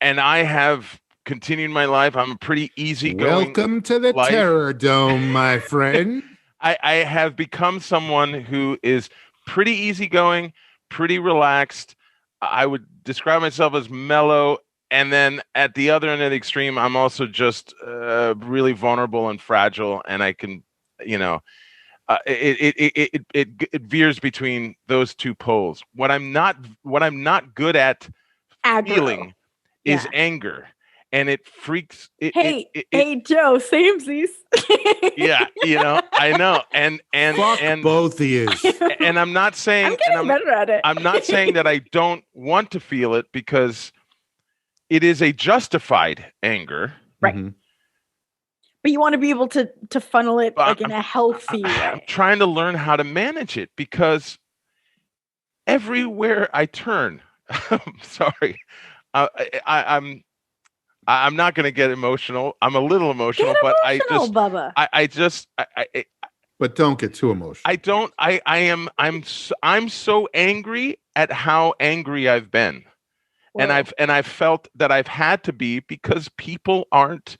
I have continued my life. I'm a pretty easygoing. Welcome to the Terror Dome, my friend. I have become someone who is pretty easygoing, pretty relaxed. I would describe myself as mellow. And then at the other end of the extreme, I'm also just really vulnerable and fragile. And I can, it veers between those two poles. What I'm not good at feeling is anger. And it freaks. Hey, Joe, samesies. Yeah, I know, and Fuck both of you. And I'm not saying I'm getting better at it. I'm not saying that I don't want to feel it, because it is a justified anger, right? Mm-hmm. But you want to be able to funnel it in a healthy way. I'm trying to learn how to manage it, because everywhere I turn, sorry, I'm not going to get emotional. I'm a little emotional, but Bubba. But don't get too emotional. I'm so angry at how angry I've been. Whoa. And I've felt that I've had to be, because people aren't,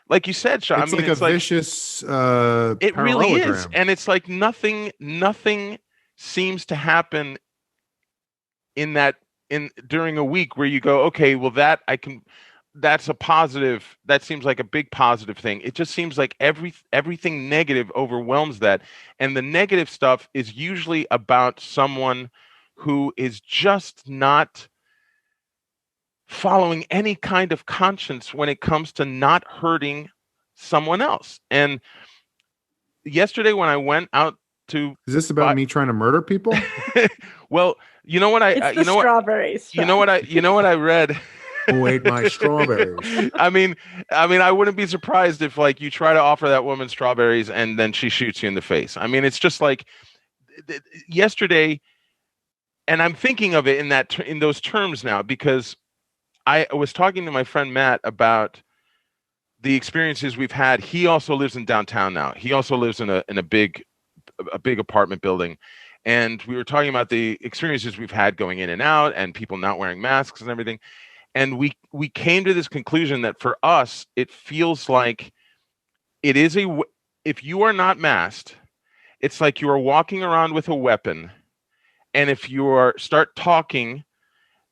like you said, Sean. It's like a vicious it really is. And it's like nothing seems to happen during a week where you go, okay, well, that's a positive. That seems like a big positive thing. It just seems like everything negative overwhelms that. And the negative stuff is usually about someone who is just not following any kind of conscience when it comes to not hurting someone else. And yesterday when I went out to... Is this about me trying to murder people? Well, you know what strawberries. You know what I read. Who ate my strawberries? I mean, I wouldn't be surprised if, like, you try to offer that woman strawberries and then she shoots you in the face. I mean, it's just like yesterday, and I'm thinking of it in those terms now, because I was talking to my friend Matt about the experiences we've had. He also lives in downtown now. He also lives in a big apartment building. And we were talking about the experiences we've had going in and out, and people not wearing masks and everything. And we came to this conclusion that for us, it feels like it is if you are not masked, it's like you are walking around with a weapon. And if you start talking,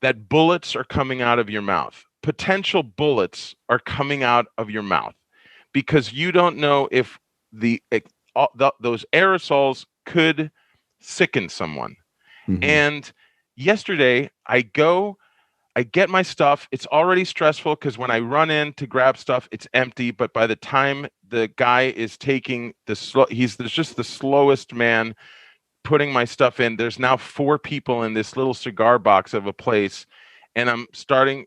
that bullets are coming out of your mouth. Potential bullets are coming out of your mouth, because you don't know if those aerosols could sicken someone. Mm-hmm. And yesterday I get my stuff. It's already stressful, because when I run in to grab stuff, it's empty. But by the time the guy is taking he's just the slowest man putting my stuff in. There's now 4 people in this little cigar box of a place, and I'm starting,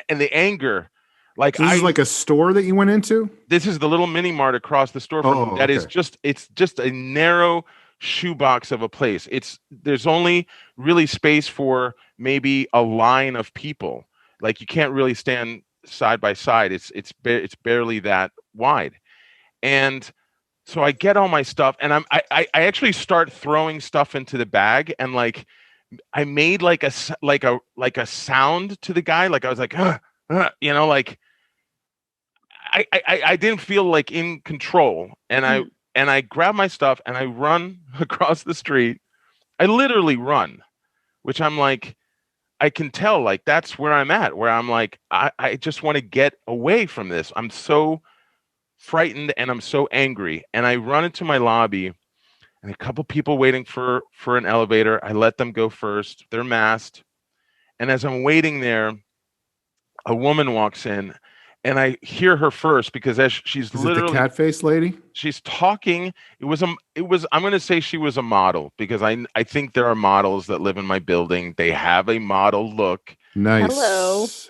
and the anger, like, so this is like a store that you went into? This is the little mini mart across the store from that is it's just a narrow shoebox of a place. There's only really space for maybe a line of people. Like, you can't really stand side by side. It's barely that wide. And So I get all my stuff, and I actually start throwing stuff into the bag, and like I made like a sound to the guy, like I was like, like I didn't feel like in control, and I grab my stuff and I run across the street. I literally run, which I'm like, I can tell like that's where I'm at, where I'm like, I just want to get away from this. I'm so frightened and I'm so angry. And I run into my lobby and a couple people waiting for an elevator. I let them go first. They're masked. And as I'm waiting there, a woman walks in and I hear her first because as she's Is literally it the cat face lady? she's talking. I'm going to say she was a model because I think there are models that live in my building. They have a model look. Nice.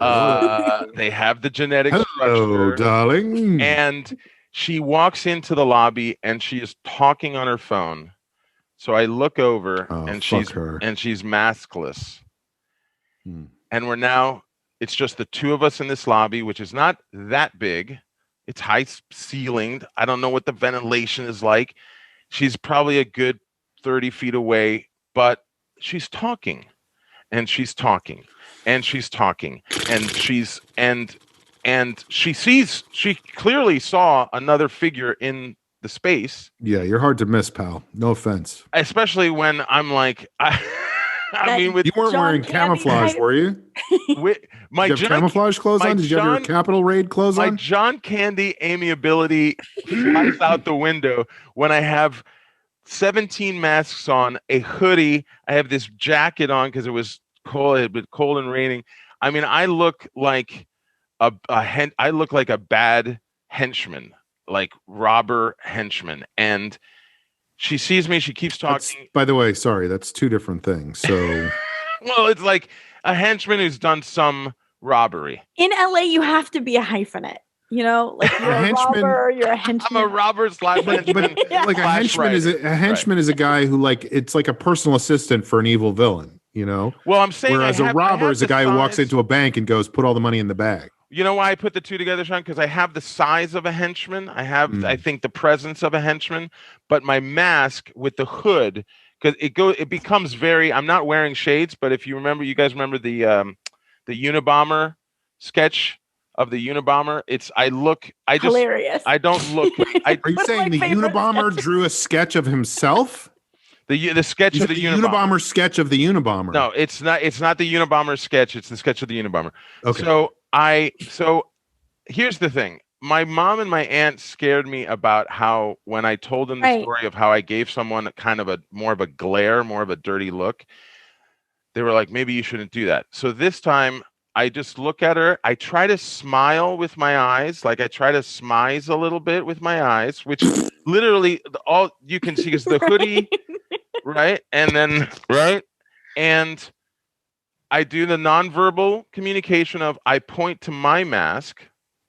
Hello. They have the genetic Hello, structure. darling. And she walks into the lobby and she is talking on her phone. So I look over and she's maskless. And it's just the two of us in this lobby, which is not that big. It's high ceilinged. I don't know what the ventilation is like. She's probably a good 30 feet away, but she's talking and she's talking and she's talking and she clearly saw another figure in the space. Yeah, you're hard to miss, pal. No offense. Especially when I'm like, you weren't wearing camouflage, were you? Did you have camouflage clothes on? Did you have your Capital Raid clothes on? My John Candy amiability flies out the window when I have 17 masks on, a hoodie. I have this jacket on because it was cold. It had been cold and raining. I mean, I look like I look like a bad henchman, like robber henchman. And she sees me. She keeps talking. By the way, sorry, that's two different things. So, well, it's like a henchman who's done some robbery. In LA, you have to be a hyphenate. You know, like you're a robber, you're a henchman. I'm a robber / henchman. Yeah. Like a henchman is a guy who it's like a personal assistant for an evil villain. You know. Well, I'm saying. Whereas a robber is a guy who walks into a bank and goes, "Put all the money in the bag." You know why I put the two together, Sean? Because I have the size of a henchman. I have, I think, the presence of a henchman. But my mask with the hood, because it becomes very. I'm not wearing shades, but if you guys remember the Unabomber sketch of the Unabomber. Hilarious. I don't look. Are you saying the Unabomber drew a sketch of himself? The sketch of the Unabomber sketch of the Unabomber. No, it's not. It's not the Unabomber sketch. It's the sketch of the Unabomber. Okay. So here's the thing. My mom and my aunt scared me about how when I told them the story of how I gave someone kind of more of a glare, more of a dirty look, they were like, maybe you shouldn't do that. So this time I just look at her. I try to smile with my eyes. Like I try to smize a little bit with my eyes, which literally all you can see is the hoodie, right? And then, right? And I do the nonverbal communication of I point to my mask.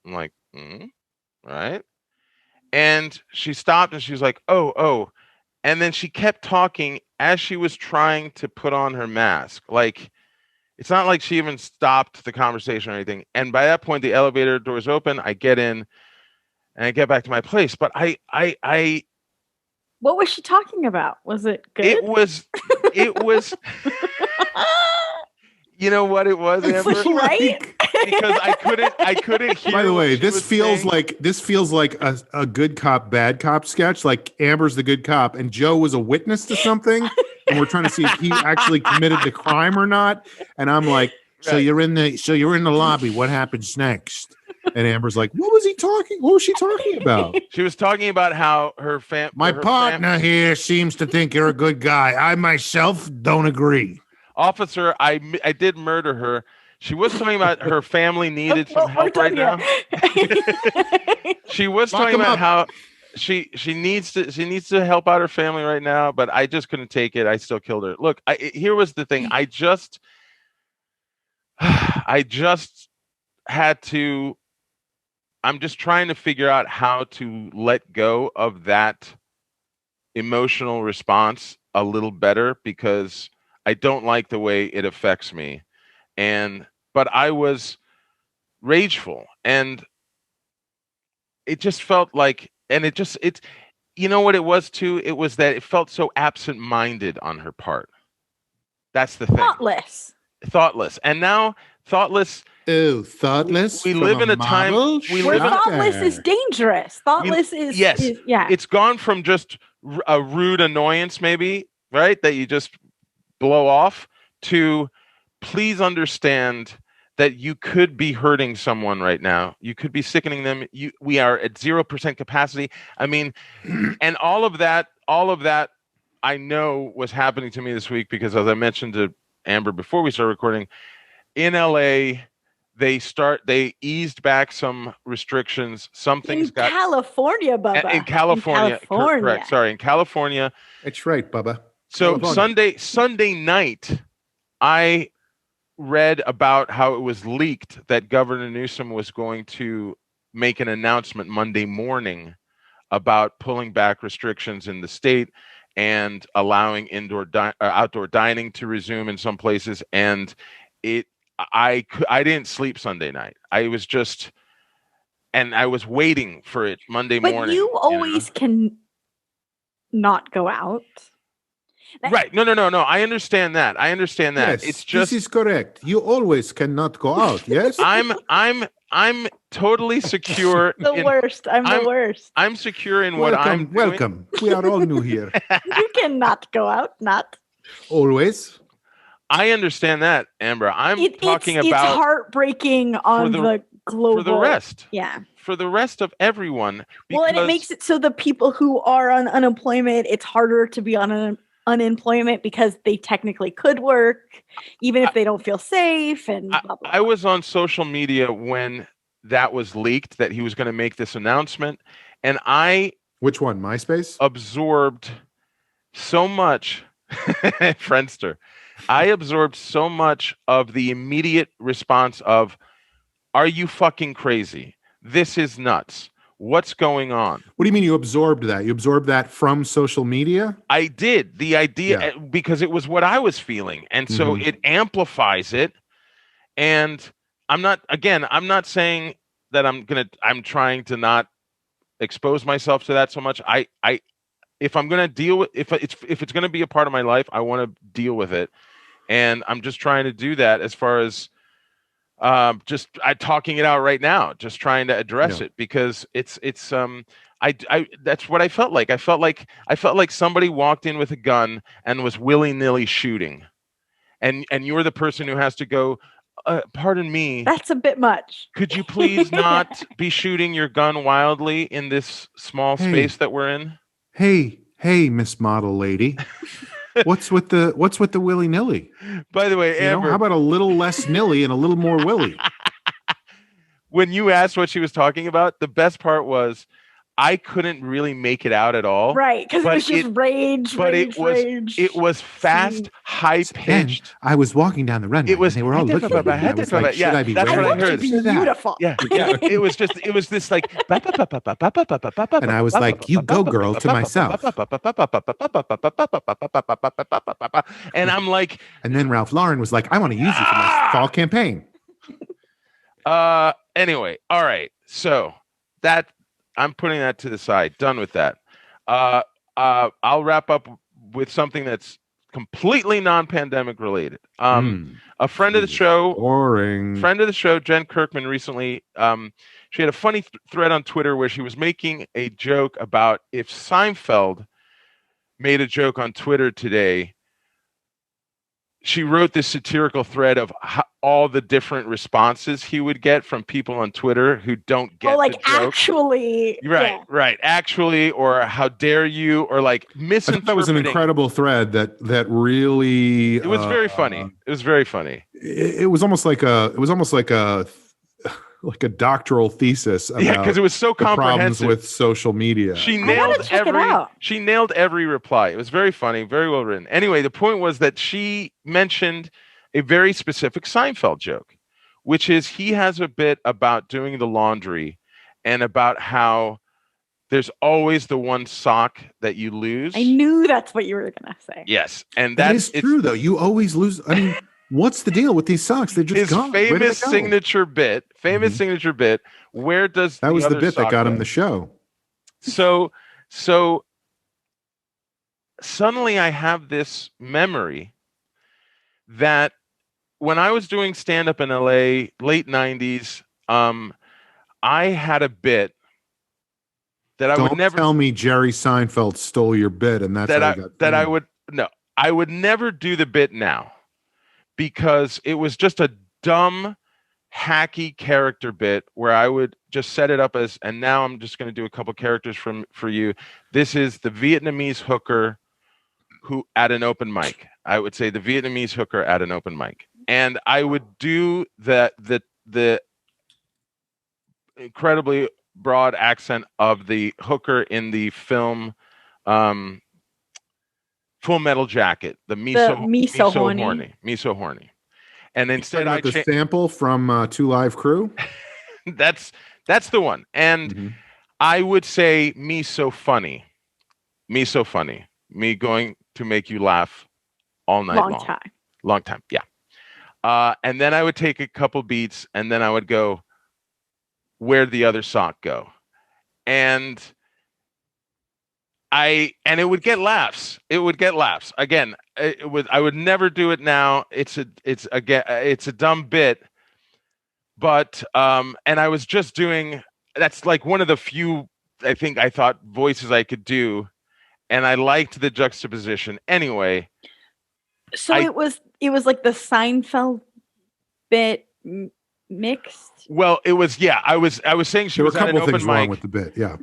I'm like, right? And she stopped and she was like, oh. And then she kept talking as she was trying to put on her mask. Like, it's not like she even stopped the conversation or anything. And by that point, the elevator doors open. I get in and I get back to my place. But I What was she talking about? Was it good? It was. You know what it was, Amber? Right? Because I couldn't hear. By the way, this feels like a good cop, bad cop sketch. Like Amber's the good cop, and Joe was a witness to something, and we're trying to see if he actually committed the crime or not. And I'm like, so you're in the lobby. What happens next? And Amber's like, what was she talking about? She was talking about how my partner here seems to think you're a good guy. I myself don't agree. Officer, I did murder her. She was talking about her family needed some help right now. She was talking about how she needs to help out her family right now, but I just couldn't take it. I still killed her. Look, here was the thing. I just had to. I'm just trying to figure out how to let go of that emotional response a little better because I don't like the way it affects me. But I was rageful and it just felt like, and you know what it was too? It was that it felt so absent-minded on her part. That's the thing. Thoughtless. And now thoughtless. Oh, thoughtless. We live in a time where thoughtless is dangerous. Thoughtless is yeah. It's gone from just a rude annoyance, maybe, right? That you just blow off, to please understand that you could be hurting someone right now. You could be sickening them. We are at 0% capacity. I mean, and all of that I know was happening to me this week because, as I mentioned to Amber before we started recording, in LA, they eased back some restrictions. Some things in California, Bubba. In California. Correct. Sorry, in California. That's right, Bubba. So Sunday night, I read about how it was leaked that Governor Newsom was going to make an announcement Monday morning about pulling back restrictions in the state and allowing outdoor dining to resume in some places. And I didn't sleep Sunday night. I was waiting for it Monday morning. But you always can not go out. Right. No. I understand that. Yes, it's just, this is correct. You always cannot go out. Yes. I'm totally secure. I'm the worst. I'm secure in what I'm doing. Welcome. We are all new here. You cannot go out. Not always. I understand that, Amber. It's heartbreaking on the global. For the rest. Yeah. For the rest of everyone. Well, and it makes it so the people who are on unemployment, it's harder to be on unemployment because they technically could work, even if they don't feel safe. And blah, blah, blah. I was on social media when that was leaked, that he was going to make this announcement. And Which one? MySpace? Absorbed so much. Friendster. I absorbed so much of the immediate response of, are you fucking crazy? This is nuts. What's going on? What do you mean you absorbed that? You absorbed that from social media? I did. The idea, because it was what I was feeling. And so it amplifies it. And I'm not saying that I'm trying to not expose myself to that so much. If I'm going to deal with, if it's going to be a part of my life, I want to deal with it. And I'm just trying to do that as far as talking it out right now, just trying to address it, because it's that's what I felt like. I felt like somebody walked in with a gun and was willy-nilly shooting. And you're the person who has to go, pardon me. That's a bit much. Could you please not be shooting your gun wildly in this small space that we're in? Hey, Miss Model Lady. What's with the willy-nilly? By the way, Amber, how about a little less nilly and a little more willy? When you asked what she was talking about, the best part was I couldn't really make it out at all. Right, because it was just rage. But it was fast, high-pitched. I was walking down the runway. They were all looking at me. I was like, should I be that's what I heard. Beautiful. Yeah. It was this like, and I was like, you go, girl, to myself. And I'm like, and then Ralph Lauren was like, I want to use you for my fall campaign. Anyway, all right. So that. I'm putting that to the side. Done with that. I'll wrap up with something that's completely non-pandemic related. A friend of the show, Jen Kirkman, recently, she had a funny thread on Twitter where she was making a joke about if Seinfeld made a joke on Twitter today. She wrote this satirical thread of all the different responses he would get from people on Twitter who don't get the joke. Actually. Right. Actually, or how dare you, or like misinterpreting. That was an incredible thread that really. It was very funny. It was very funny. It was almost like a doctoral thesis about because it was so comprehensive with social media. She nailed every reply. It was very funny, very well written. Anyway, the point was that she mentioned a very specific Seinfeld joke, which is he has a bit about doing the laundry and about how there's always the one sock that you lose. I knew that's what you were going to say. Yes. And that is true, though. You always lose. I mean, what's the deal with these socks? They're just gone. His famous signature bit. Where does that was the bit that got him the show? So So suddenly I have this memory that when I was doing stand-up in LA, late 90s, I had a bit that I would Don't never tell me Jerry Seinfeld stole your bit, and that's how you got that I famous. would no, I would never do the bit now because it was just a dumb, hacky character bit where I would just set it up as, and now I'm just going to do a couple characters for you. This is the Vietnamese hooker who at an open mic. I would say the Vietnamese hooker at an open mic, and I would do the incredibly broad accent of the hooker in the film Full Metal Jacket, the Me So Horny. Me So Horny. And instead I got the sample from Two Live Crew. that's the one. And I would say Me So Funny. Me So Funny. Me going to make you laugh all night long. Long time. Yeah. And then I would take a couple beats and then I would go, where'd the other sock go? And it would get laughs. It would get laughs. Again, I would never do it now. It's a dumb bit. But and I was just doing, that's like one of the few I thought voices I could do, and I liked the juxtaposition. Anyway, so it was like the Seinfeld bit mixed. Well, it was, yeah. I was saying she was at an open mic. Wrong with the bit, yeah.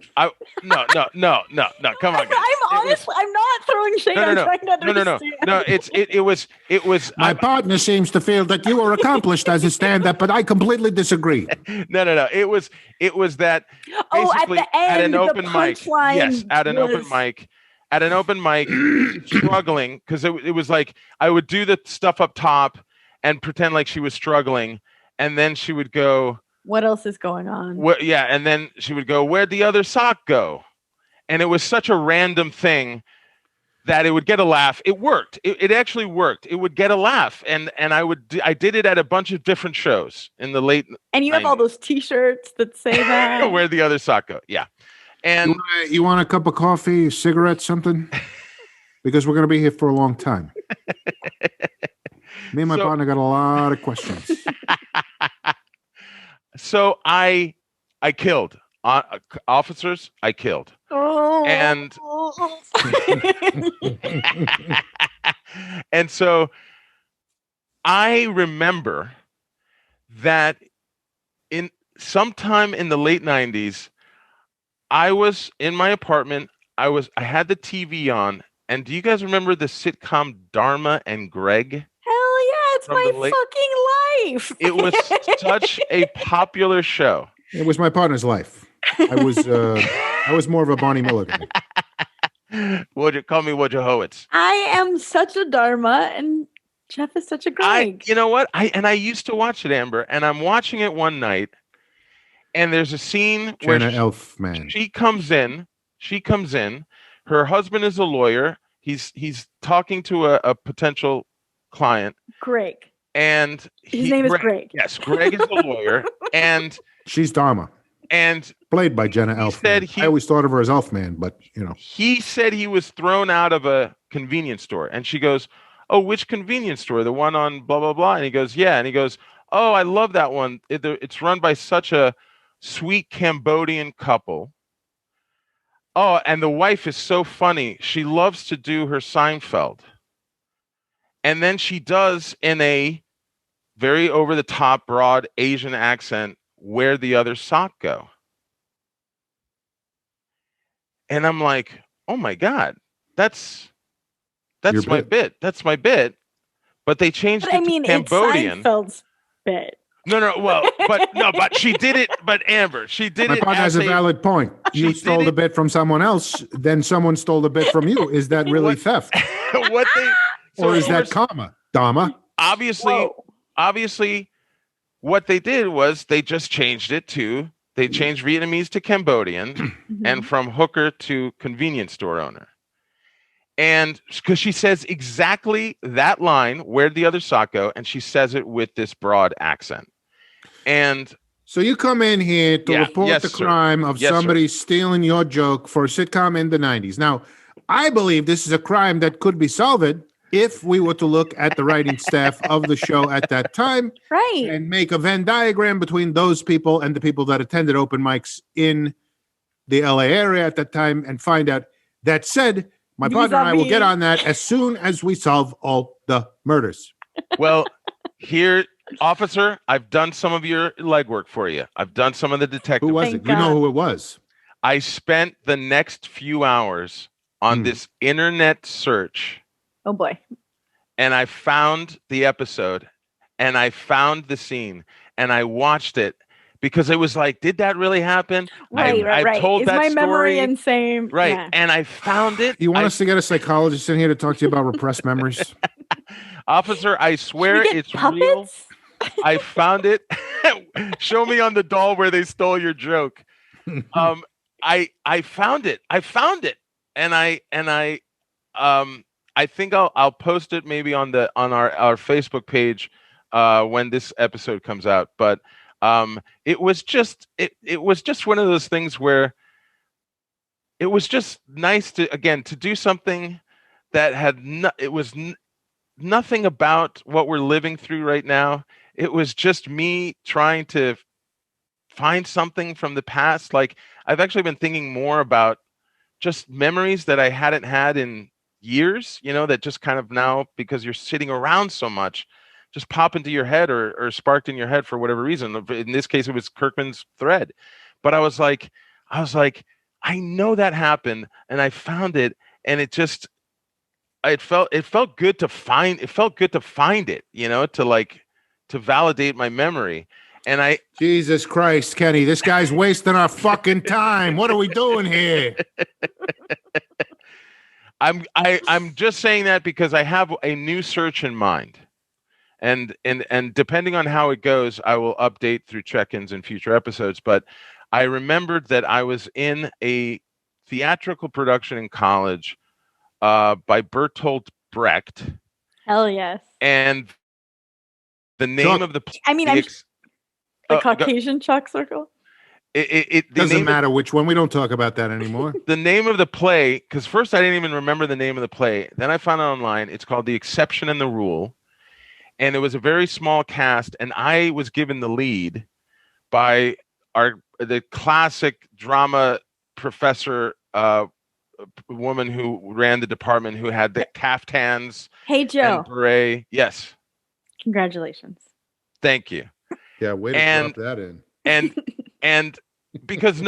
No. Come on, guys. I'm not throwing shade. I'm trying to understand. No. It was. My partner seems to feel that you are accomplished as a stand-up, but I completely disagree. No. It was that. Basically, at the end, at an open mic. Yes, at an open mic. At an open mic, struggling because it was like I would do the stuff up top and pretend like she was struggling. And then she would go, what else is going on? And then she would go, where'd the other sock go? And it was such a random thing that it would get a laugh. It worked. It actually worked. It would get a laugh. And I did it at a bunch of different shows in the late. And you 90s. Have all those T-shirts that say that. Where'd the other sock go? Yeah. And you want a cup of coffee, cigarette, something? Because we're going to be here for a long time. Me and my partner got a lot of questions. So I killed officers. I killed. And and so I remember that in sometime in the late 90s, I was in my apartment. I had the TV on. And do you guys remember the sitcom Dharma and Greg? It's my fucking life. It was such a popular show. It was my partner's life. I was more of a Barney Milligan. Would you call me Shotaholics? I am such a Dharma, and Jeff is such a Greg. You know what? I used to watch it, Amber, and I'm watching it one night, and there's a scene where she comes in. Her husband is a lawyer. He's talking to a potential client, Greg, and his name is Greg. Yes, Greg is a lawyer, and she's Dharma, and played by Jenna Elfman. I always thought of her as Elfman, but he said he was thrown out of a convenience store, and she goes, "Oh, which convenience store? The one on blah blah blah?" And he goes, "Yeah," and he goes, "Oh, I love that one. It's run by such a sweet Cambodian couple. Oh, and the wife is so funny. She loves to do her Seinfeld." And then she does in a very over-the-top, broad Asian accent, where'd the other sock go? And I'm like, oh my God, that's my bit. That's my bit. But they changed it to Cambodian. It's Seinfeld's bit. No, well, but she did it. But Amber, she did it. My partner has a valid point. You stole the bit from someone else, then someone stole the bit from you. Is that really theft? Or is that karma, Dharma? Obviously, what they did was they just changed it to, they changed Vietnamese to Cambodian and from hooker to convenience store owner. And because she says exactly that line, where'd the other sock go? And she says it with this broad accent. And So you come in here to report the crime of somebody stealing your joke for a sitcom in the 90s. Now, I believe this is a crime that could be solved if we were to look at the writing staff of the show at that time, right, and make a Venn diagram between those people and the people that attended open mics in the LA area at that time and find out. That said, my partner and I will get on that as soon as we solve all the murders. Well, here, officer, I've done some of your legwork for you. I've done some of the detective. Who was it? You know who it was. I spent the next few hours on this internet search. Oh, boy. And I found the episode, and I found the scene, and I watched it because it was like, did that really happen? Right. I've told that my story. Memory insane? Right. Yeah. And I found it. You want us to get a psychologist in here to talk to you about repressed memories? Officer, I swear it's puppets? real. I found it. Show me on the doll where they stole your joke. I found it. And I think I'll post it maybe on our Facebook page when this episode comes out. But it was just one of those things where it was just nice to do something that had nothing about what we're living through right now. It was just me trying to find something from the past. Like, I've actually been thinking more about just memories that I hadn't had in years, that just kind of now, because you're sitting around so much, just pop into your head or sparked in your head for whatever reason. In this case, it was Kirkman's thread. But I was like, I know that happened, and I found it, and it felt good to find it, to validate my memory. And Jesus Christ, Kenny, this guy's wasting our fucking time. What are we doing here? I'm just saying that because I have a new search in mind. And depending on how it goes, I will update through check-ins in future episodes. But I remembered that I was in a theatrical production in college by Bertolt Brecht. Hell yes. And the name of the Caucasian chalk circle. It doesn't matter which one. We don't talk about that anymore. The name of the play, because first I didn't even remember the name of the play. Then I found it online. It's called The Exception and the Rule. And it was a very small cast. And I was given the lead by the classic drama professor, woman who ran the department, who had the caftans. Hey, Joe. And beret. Yes. Congratulations. Thank you. Yeah, way to drop that in. And because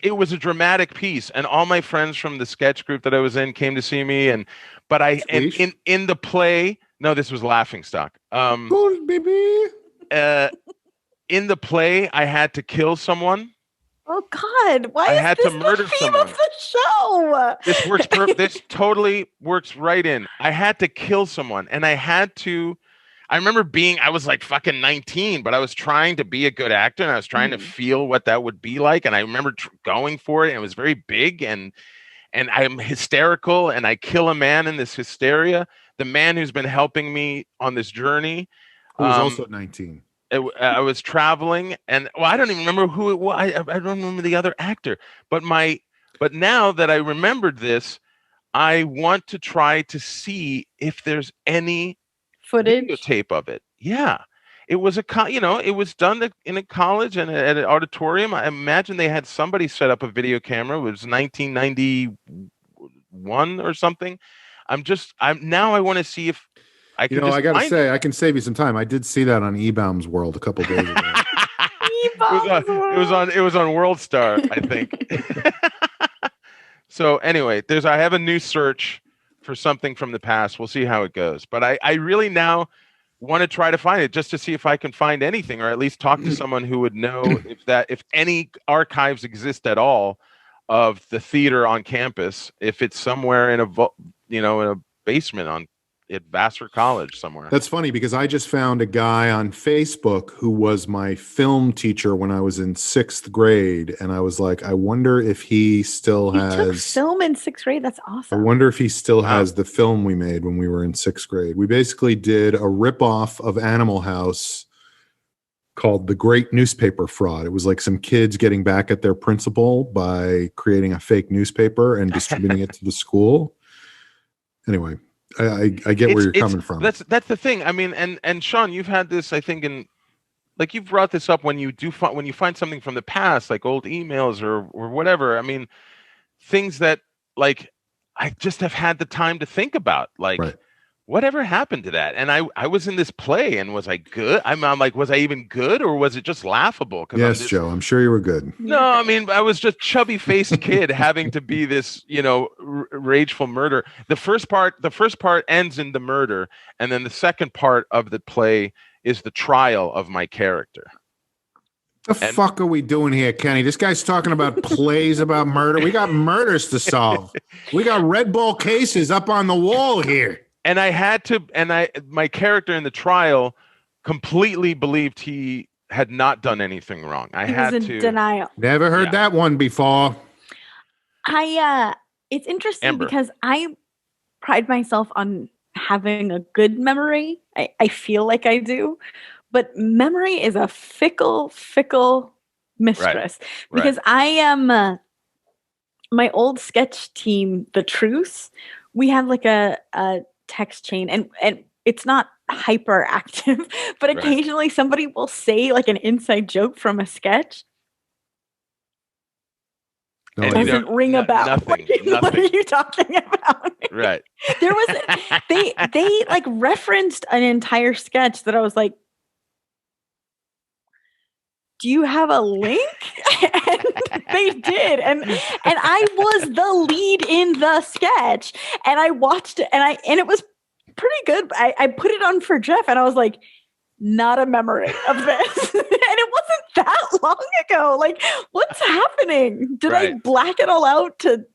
it was a dramatic piece, and all my friends from the sketch group that I was in came to see me, in the play. No, this was Laughingstock. Baby. In the play, I had to kill someone. Oh God! Why I is had this to murder the theme someone. of the show? This works. This totally works right in. I had to kill someone, and I had to. I remember I was like fucking 19, but I was trying to be a good actor, and I was trying to feel what that would be like. And I remember going for it, and it was very big, and I'm hysterical, and I kill a man in this hysteria. The man who's been helping me on this journey, who was also 19. I was traveling, and I don't even remember who it was. I don't remember the other actor, but now that I remembered this, I want to try to see if there's any footage, videotape of it. Yeah, it was it was done in a college and at an auditorium. I imagine they had somebody set up a video camera. It was 1991 or something. I want to see if I can. I gotta say, I can save you some time. I did see that on eBaum's World a couple days ago. It was on World Star, I think. So anyway, I have a new search for something from the past. We'll see how it goes. But I really now want to try to find it, just to see if I can find anything, or at least talk to someone who would know if any archives exist at all of the theater on campus, if it's somewhere in a basement at Vassar College somewhere. That's funny, because I just found a guy on Facebook who was my film teacher when I was in 6th grade. And I was like, I wonder if he still has... took film in 6th grade? That's awesome. I wonder if he still has the film we made when we were in 6th grade. We basically did a ripoff of Animal House called The Great Newspaper Fraud. It was like some kids getting back at their principal by creating a fake newspaper and distributing it to the school. Anyway, I get where you're coming from. That's the thing. I mean, and Sean, you've had this, I think, like you've brought this up when you find something from the past, like old emails or whatever. I mean, things that like I just have had the time to think about, like. Right. Whatever happened to that? And I was in this play, and was I good? I'm like, was I even good, or was it just laughable? Yes, Joe, I'm sure you were good. No, I mean, I was just chubby-faced kid having to be this, rageful murder. The first part ends in the murder, and then the second part of the play is the trial of my character. The fuck are we doing here, Kenny? This guy's talking about plays about murder. We got murders to solve. We got Red Bull cases up on the wall here. And my character in the trial completely believed he had not done anything wrong. He was in denial. Never heard that one before. It's interesting because I pride myself on having a good memory. I feel like I do, but memory is a fickle mistress. Right. Because I am my old sketch team, The Truth. We have like a text chain, and it's not hyperactive, but occasionally somebody will say like an inside joke from a sketch. It doesn't ring a bell. Nothing. What are you talking about? Right. There was they like referenced an entire sketch that I was like, do you have a link? And they did. And I was the lead in the sketch, and I watched it, and it was pretty good. I put it on for Jeff, and I was like, not a memory of this. And it wasn't that long ago. Like, what's happening? Did I black it all out to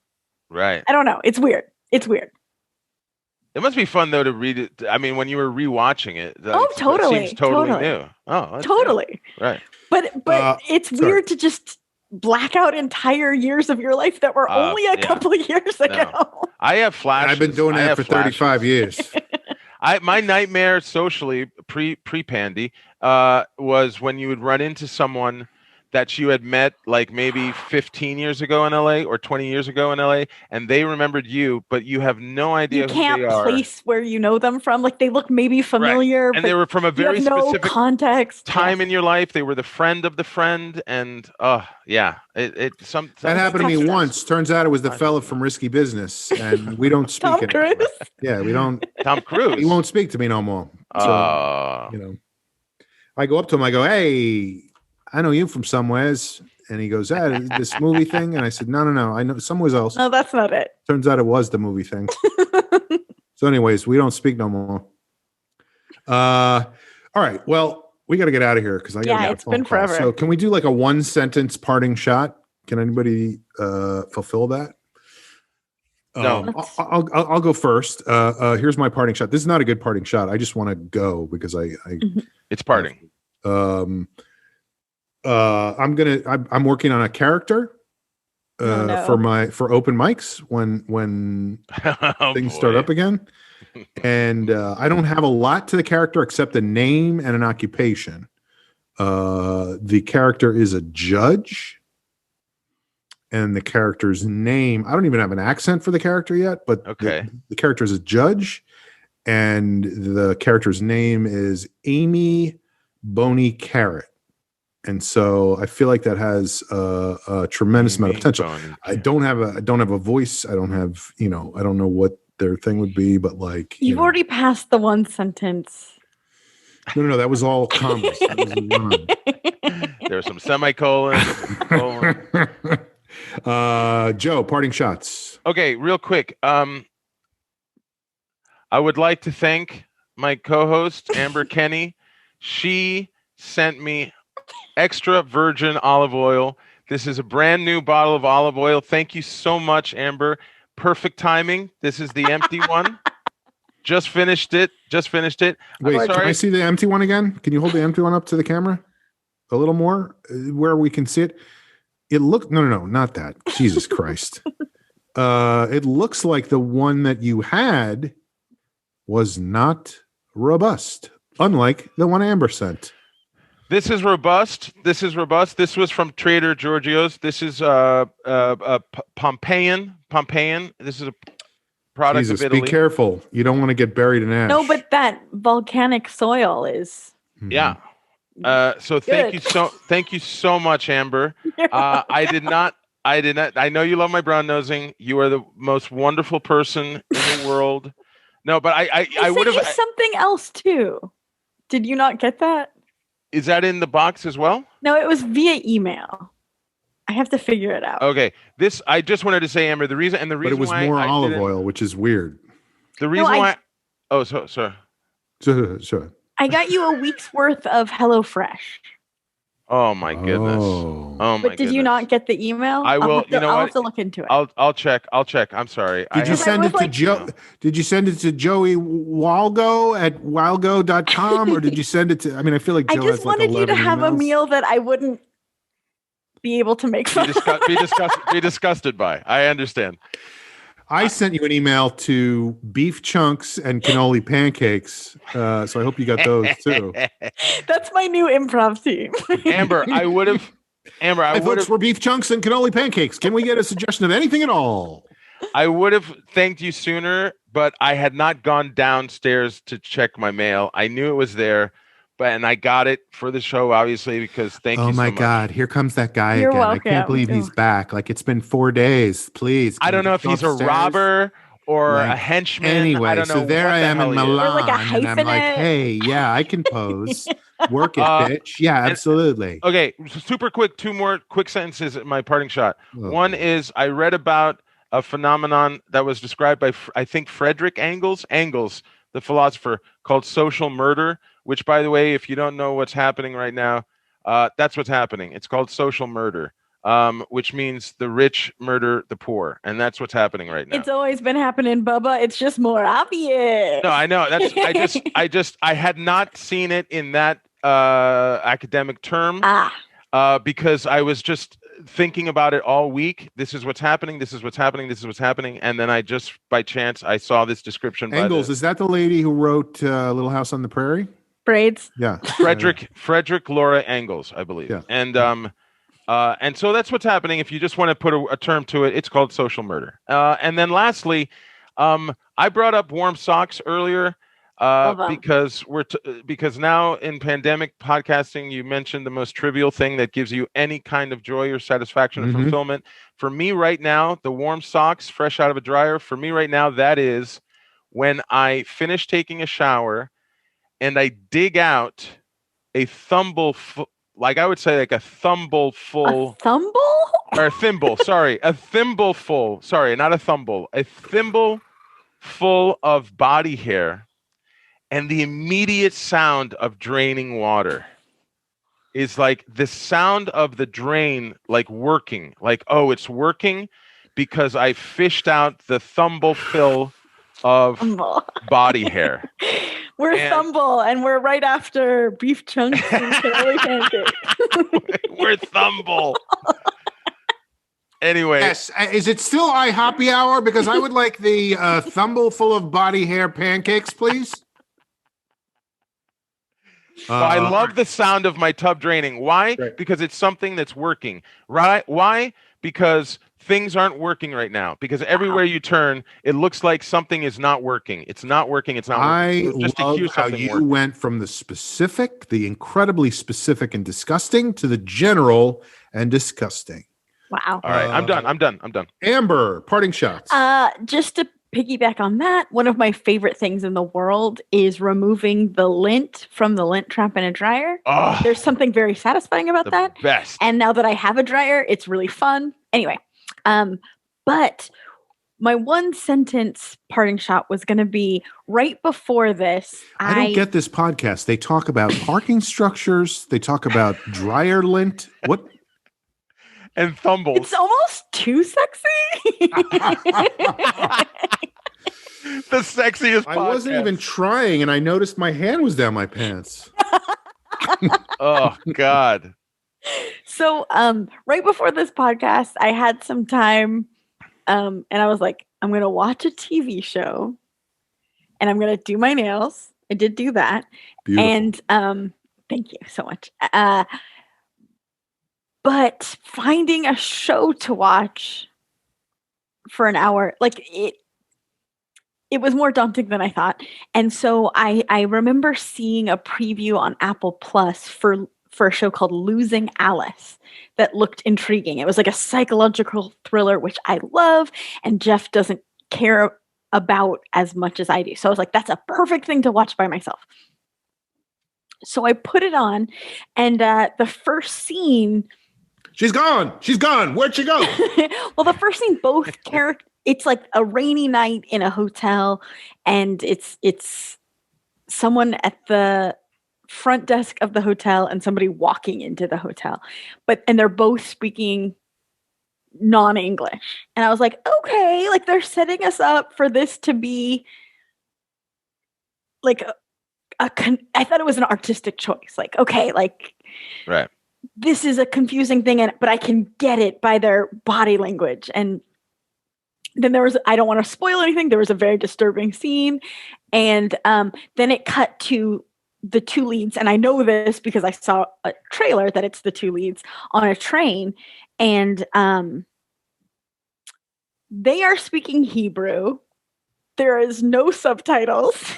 Right. I don't know. It's weird. It must be fun though to read it. I mean, when you were rewatching it, totally. It seems totally new. Oh, totally. Good. Right. But it's weird to just black out entire years of your life that were only a couple of years ago. No. I have flashes. I've been doing that for 35 years. My nightmare socially pre-pandy was when you would run into someone that you had met like maybe 15 years ago in LA or 20 years ago in LA, and they remembered you, but you have no idea who they are. You can't place where you know them from. Like they look maybe familiar, and they were from a very specific context time in your life. They were the friend of the friend, and that happened to me once. Turns out it was the fella from Risky Business, and we don't speak Tom anymore. Cruise? Yeah, we don't. Tom Cruise. He won't speak to me no more. So, I go up to him. I go, "Hey, I know you from somewheres." And he goes, this movie thing. And I said, no. I know somewhere else. No, that's not it. Turns out it was the movie thing. So anyways, we don't speak no more. All right. Well, we got to get out of here because it's been forever. So can we do like a 1-sentence parting shot? Can anybody fulfill that? No. I'll go first. Here's my parting shot. This is not a good parting shot. I just want to go because it's parting. I'm working on a character for open mics when things start up again. And I don't have a lot to the character except a name and an occupation. The character is a judge, and the character's name, I don't even have an accent for the character yet, but the character is a judge, and the character's name is Amy Boney Carrot. And so I feel like that has a tremendous amount of potential. I don't have a voice. I don't have, I don't know what their thing would be, but like you've already passed the 1 sentence. No, that was all commas. There were some semicolons. Joe, parting shots. Okay, real quick. I would like to thank my co-host Amber Kenny. She sent me extra virgin olive oil. This is a brand new bottle of olive oil. Thank you so much, Amber. Perfect timing. This is the empty one. Just finished it. Wait, can I see the empty one again? Can you hold the empty one up to the camera a little more where we can see it? It looked no, not that. Jesus Christ. It looks like the one that you had was not robust, unlike the one Amber sent. This is robust. This is robust. This was from Trader Giorgio's. This is Pompeian. This is a product Jesus, of Italy. be careful. You don't want to get buried in ash. No, but that volcanic soil is. Yeah. So thank you so much, Amber. I did not. I know you love my brown nosing. You are the most wonderful person in the world. No, but I would have something else too. Did you not get that? Is that in the box as well? No, it was via email. I have to figure it out. Okay. This I just wanted to say, Amber, the reason but it was why more olive oil, which is weird. The reason why sorry. Sure. I got you a week's worth of HelloFresh. Oh my goodness. Oh my But did you not get the email? I will. I'll have to look into it. I'll check. I'm sorry. Did you send it to Joe? Did you send it to Joey Walgo at walgo.com or did you send it to? I mean, I feel like Joe I just wanted you to have a meal that I wouldn't be able to make fun be disgusted by. I understand. I sent you an email to beef chunks and cannoli pancakes, so I hope you got those too. That's my new improv team. Amber, I would have. I vote for beef chunks and cannoli pancakes. Can we get a suggestion of anything at all? I would have thanked you sooner, but I had not gone downstairs to check my mail. I knew it was there, and I got it for the show, obviously, because thank you so much. Oh my God, here comes that guy You're again. welcome. I can't believe he's back. Like, it's been 4 days. Please. I don't know if he's a robber or a henchman. Anyway, I don't know. so there I am in Milan, Or like a and I'm like, hey, yeah, I can pose. Work it, bitch. Yeah, absolutely. Okay, super quick. 2 more quick sentences at my parting shot. One is I read about a phenomenon that was described by, I think, Frederick Engels, the philosopher, called social murder, which, by the way, if you don't know what's happening right now, that's what's happening. It's called social murder, which means the rich murder the poor. And that's what's happening right now. It's always been happening, Bubba. It's just more obvious. No, I know. I had not seen it in that academic term because I was just thinking about it all week. This is what's happening. This is what's happening. This is what's happening. And then I just, by chance, I saw this description. Engels, is that the lady who wrote Little House on the Prairie? Braids. Yeah. Frederick Laura Engels, I believe. Yeah. And so that's what's happening. If you just want to put a term to it, it's called social murder. And then lastly, I brought up warm socks earlier. Because because now in pandemic podcasting, you mentioned the most trivial thing that gives you any kind of joy or satisfaction or fulfillment. For me right now, the warm socks fresh out of a dryer, for me right now, that is when I finish taking a shower and I dig out a thimble, like I would say like a thimble full. A thimble? Or a thimble, sorry. A thimble full. Sorry, not a thimble. A thimble full of body hair. And the immediate sound of draining water is like the sound of the drain, like working, like, oh, it's working because I fished out the thimble fill of body hair. We're thimble, and we're right after beef chunks and cannoli pancakes. We're thimble. Anyway. Yes. Is it still IHOppy hour? Because I would like the thimble full of body hair pancakes, please. I love the sound of my tub draining. Why? Right. Because it's something that's working. Right? Why? Because things aren't working right now. Because everywhere you turn, it looks like something is not working. It's not working. It's not working. I love how you went from the specific, the incredibly specific and disgusting, to the general and disgusting. Wow. All right. I'm done. Amber, parting shots. Just to piggyback on that, one of my favorite things in the world is removing the lint from the lint trap in a dryer. Oh, there's something very satisfying about that. Best. And now that I have a dryer, it's really fun. Anyway, but my one sentence parting shot was going to be right before this. I don't get this podcast. They talk about parking structures. They talk about dryer lint. What? And thumbles. It's almost too sexy. The sexiest podcast. I wasn't even trying, and I noticed my hand was down my pants. Oh, God. So right before this podcast, I had some time, and I was like, I'm going to watch a TV show, and I'm going to do my nails. I did do that. Beautiful. And Thank you so much. But finding a show to watch for an hour, like it was more daunting than I thought. And so I remember seeing a preview on Apple Plus for a show called Losing Alice that looked intriguing. It was like a psychological thriller, which I love, and Jeff doesn't care about as much as I do. So I was like, that's a perfect thing to watch by myself. So I put it on, and the first scene... She's gone. She's gone. Where'd she go? Well, the first scene, both characters... It's like a rainy night in a hotel, and it's someone at the front desk of the hotel and somebody walking into the hotel. And they're both speaking non-English. And I was like, okay, like they're setting us up for this to be like I thought it was an artistic choice. Like, okay, like right. This is a confusing thing, but I can get it by their body language. And then I don't want to spoil anything. There was a very disturbing scene. And then it cut to the two leads. And I know this because I saw a trailer that it's the two leads on a train. And they are speaking Hebrew. There is no subtitles.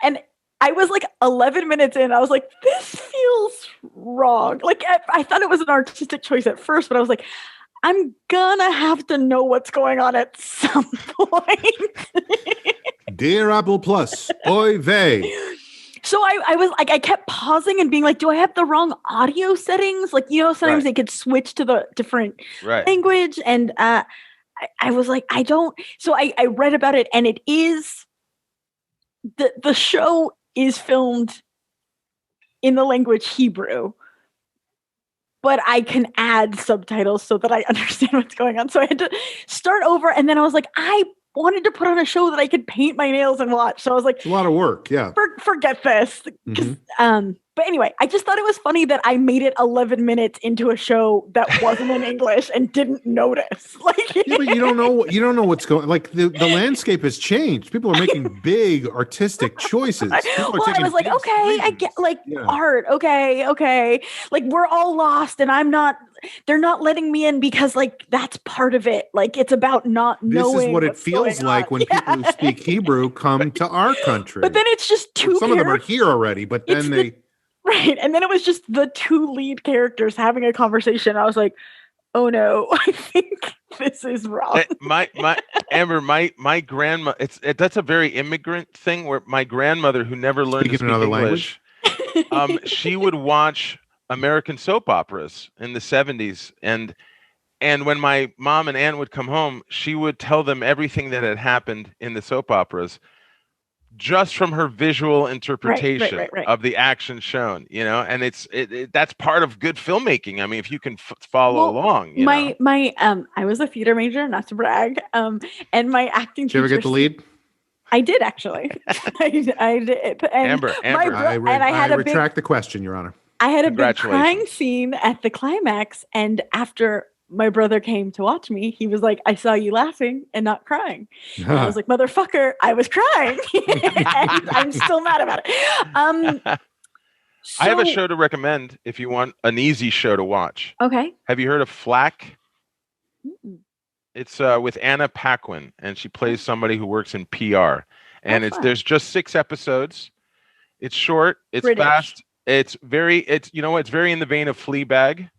And I was like 11 minutes in. I was like, this feels wrong. Like I thought it was an artistic choice at first, but I was like, I'm gonna have to know what's going on at some point. Dear Apple Plus, oy vey. So I was like, I kept pausing and being like, do I have the wrong audio settings? Like, sometimes they could switch to the different language. And I was like, I don't. So I read about it, and it is, the show is filmed in the language Hebrew. But I can add subtitles so that I understand what's going on. So I had to start over. And then I was like, I wanted to put on a show that I could paint my nails and watch. So I was like, it's a lot of work. Yeah. Forget this. But anyway, I just thought it was funny that I made it 11 minutes into a show that wasn't in English and didn't notice. Like, yeah, but you don't know what's going. Like the landscape has changed. People are making big artistic choices. Well, I was like, okay, I get art. Okay. Like we're all lost, and they're not letting me in because like that's part of it. Like it's about not knowing. This is what it feels like when people who speak Hebrew come to our country. But then it's just two. Some of them are here already, but then they. Right. And then it was just the two lead characters having a conversation. I was like, oh no, I think this is wrong. Amber, my grandma, that's a very immigrant thing where my grandmother, who never learned to speak another English, she would watch American soap operas in the 70s. And when my mom and aunt would come home, she would tell them everything that had happened in the soap operas, just from her visual interpretation of the action shown, and that's part of good filmmaking. I mean, if you can follow along. I was a theater major, not to brag. And my acting teacher. Did you ever get the lead? I did actually. I did. And Amber. I retract the question, Your Honor. I had a big crying scene at the climax, and after my brother came to watch me, he was like, I saw you laughing and not crying. And I was like, motherfucker, I was crying. And I'm still mad about it. I have a show to recommend if you want an easy show to watch. Okay. Have you heard of Flack? Mm-mm. It's with Anna Paquin, and she plays somebody who works in PR. And there's just 6 episodes. It's short. It's British. Fast. It's very in the vein of Fleabag.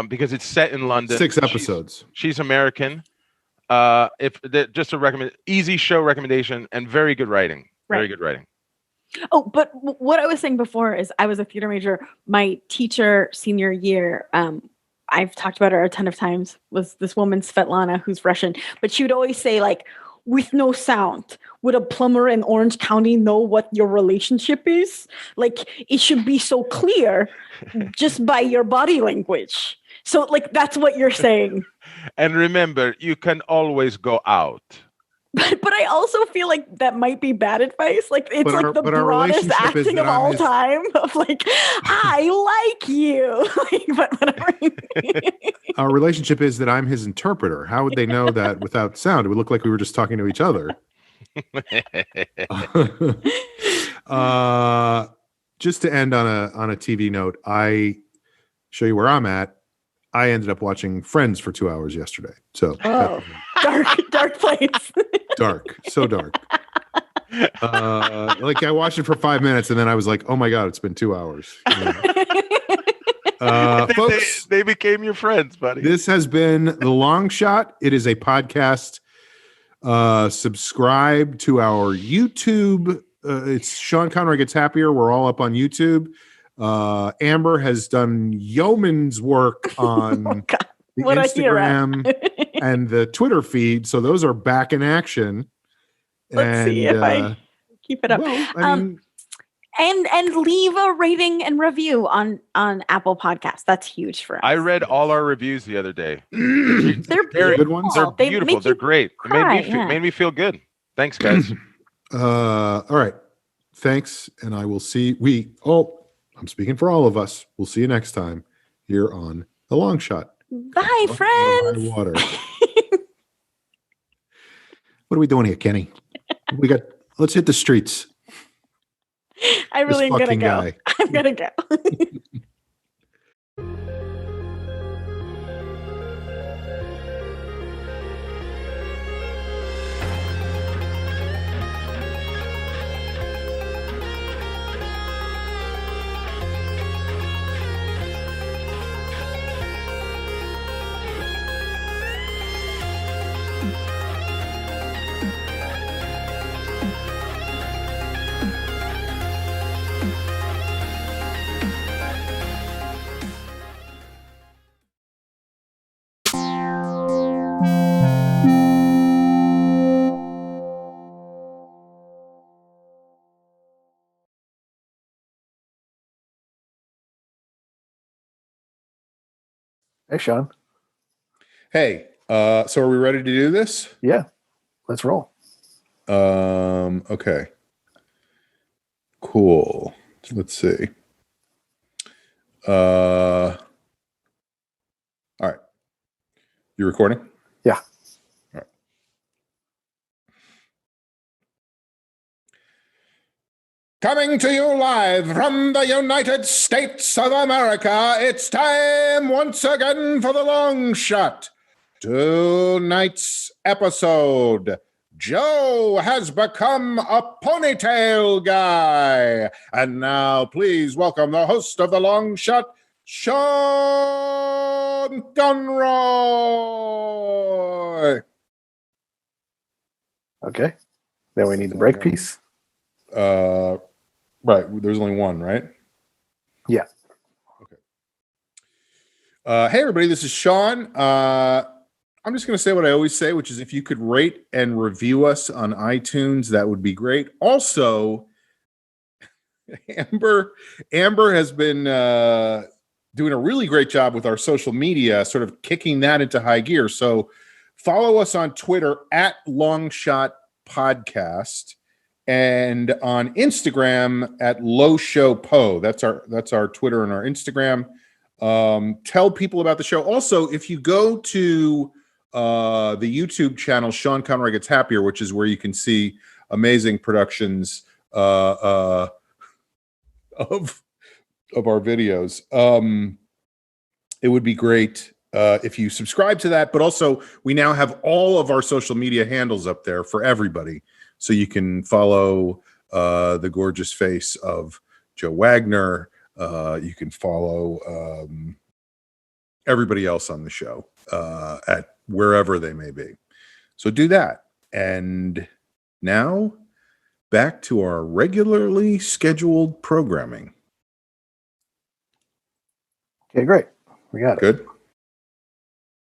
Because it's set in London. 6 episodes. She's American. Just a easy show recommendation and very good writing. Right. Very good writing. Oh, but what I was saying before is I was a theater major. My teacher senior year, I've talked about her a ton of times, was this woman Svetlana, who's Russian, but she would always say like, with no sound, would a plumber in Orange County know what your relationship is? Like, it should be so clear just by your body language. So, like, that's what you're saying. And remember, you can always go out. But I also feel like that might be bad advice. Like, it's the broadest acting of all time. Of like, I like you. Like, but whatever. Our relationship is that I'm his interpreter. How would they know that without sound? It would look like we were just talking to each other. just to end on a TV note, I show you where I'm at. I ended up watching Friends for 2 hours yesterday. So dark place. dark, so dark. Like I watched it for 5 minutes and then I was like, oh my God, it's been 2 hours. Folks, they became your friends, buddy. This has been The Long Shot. It is a podcast. Subscribe to our YouTube. It's Sean Conroy Gets Happier. We're all up on YouTube. Amber has done yeoman's work on the Instagram and the Twitter feed. So those are back in action. Let's see if I keep it up. Well, I mean, and leave a rating and review on Apple Podcasts. That's huge for us. I read all our reviews the other day. They're good ones. They're beautiful. They're great. Cry, it made me feel good. Thanks, guys. All right. Thanks. And I will see. I'm speaking for all of us. We'll see you next time here on The Long Shot. Bye, friends. Water. What are we doing here, Kenny? Let's hit the streets. I really am gonna go. Guy. I'm gonna go. Hey, Sean. Hey, so are we ready to do this? Yeah, let's roll. Okay. Cool. Let's see. All right. You recording? Yeah. All right. Coming to you live from the United States of America, it's time once again for The Long Shot. Tonight's episode, Joe has become a ponytail guy. And now please welcome the host of The Long Shot, Sean Conroy. Okay. Then we need the break piece. Right. There's only one, right? Yeah. Okay. Hey, everybody. This is Sean. I'm just going to say what I always say, which is if you could rate and review us on iTunes, that would be great. Also, Amber has been doing a really great job with our social media, sort of kicking that into high gear. So follow us on Twitter at Longshot Podcast. And on Instagram at Low Show Po. That's our Twitter and our Instagram. Tell people about the show. Also, if you go to the YouTube channel Sean Conroy Gets Happier, which is where you can see amazing productions of our videos, it would be great if you subscribe to that. But also, we now have all of our social media handles up there for everybody. So you can follow the gorgeous face of Joe Wagner. You can follow everybody else on the show at wherever they may be. So do that. And now back to our regularly scheduled programming. Okay, great. We got it. Good.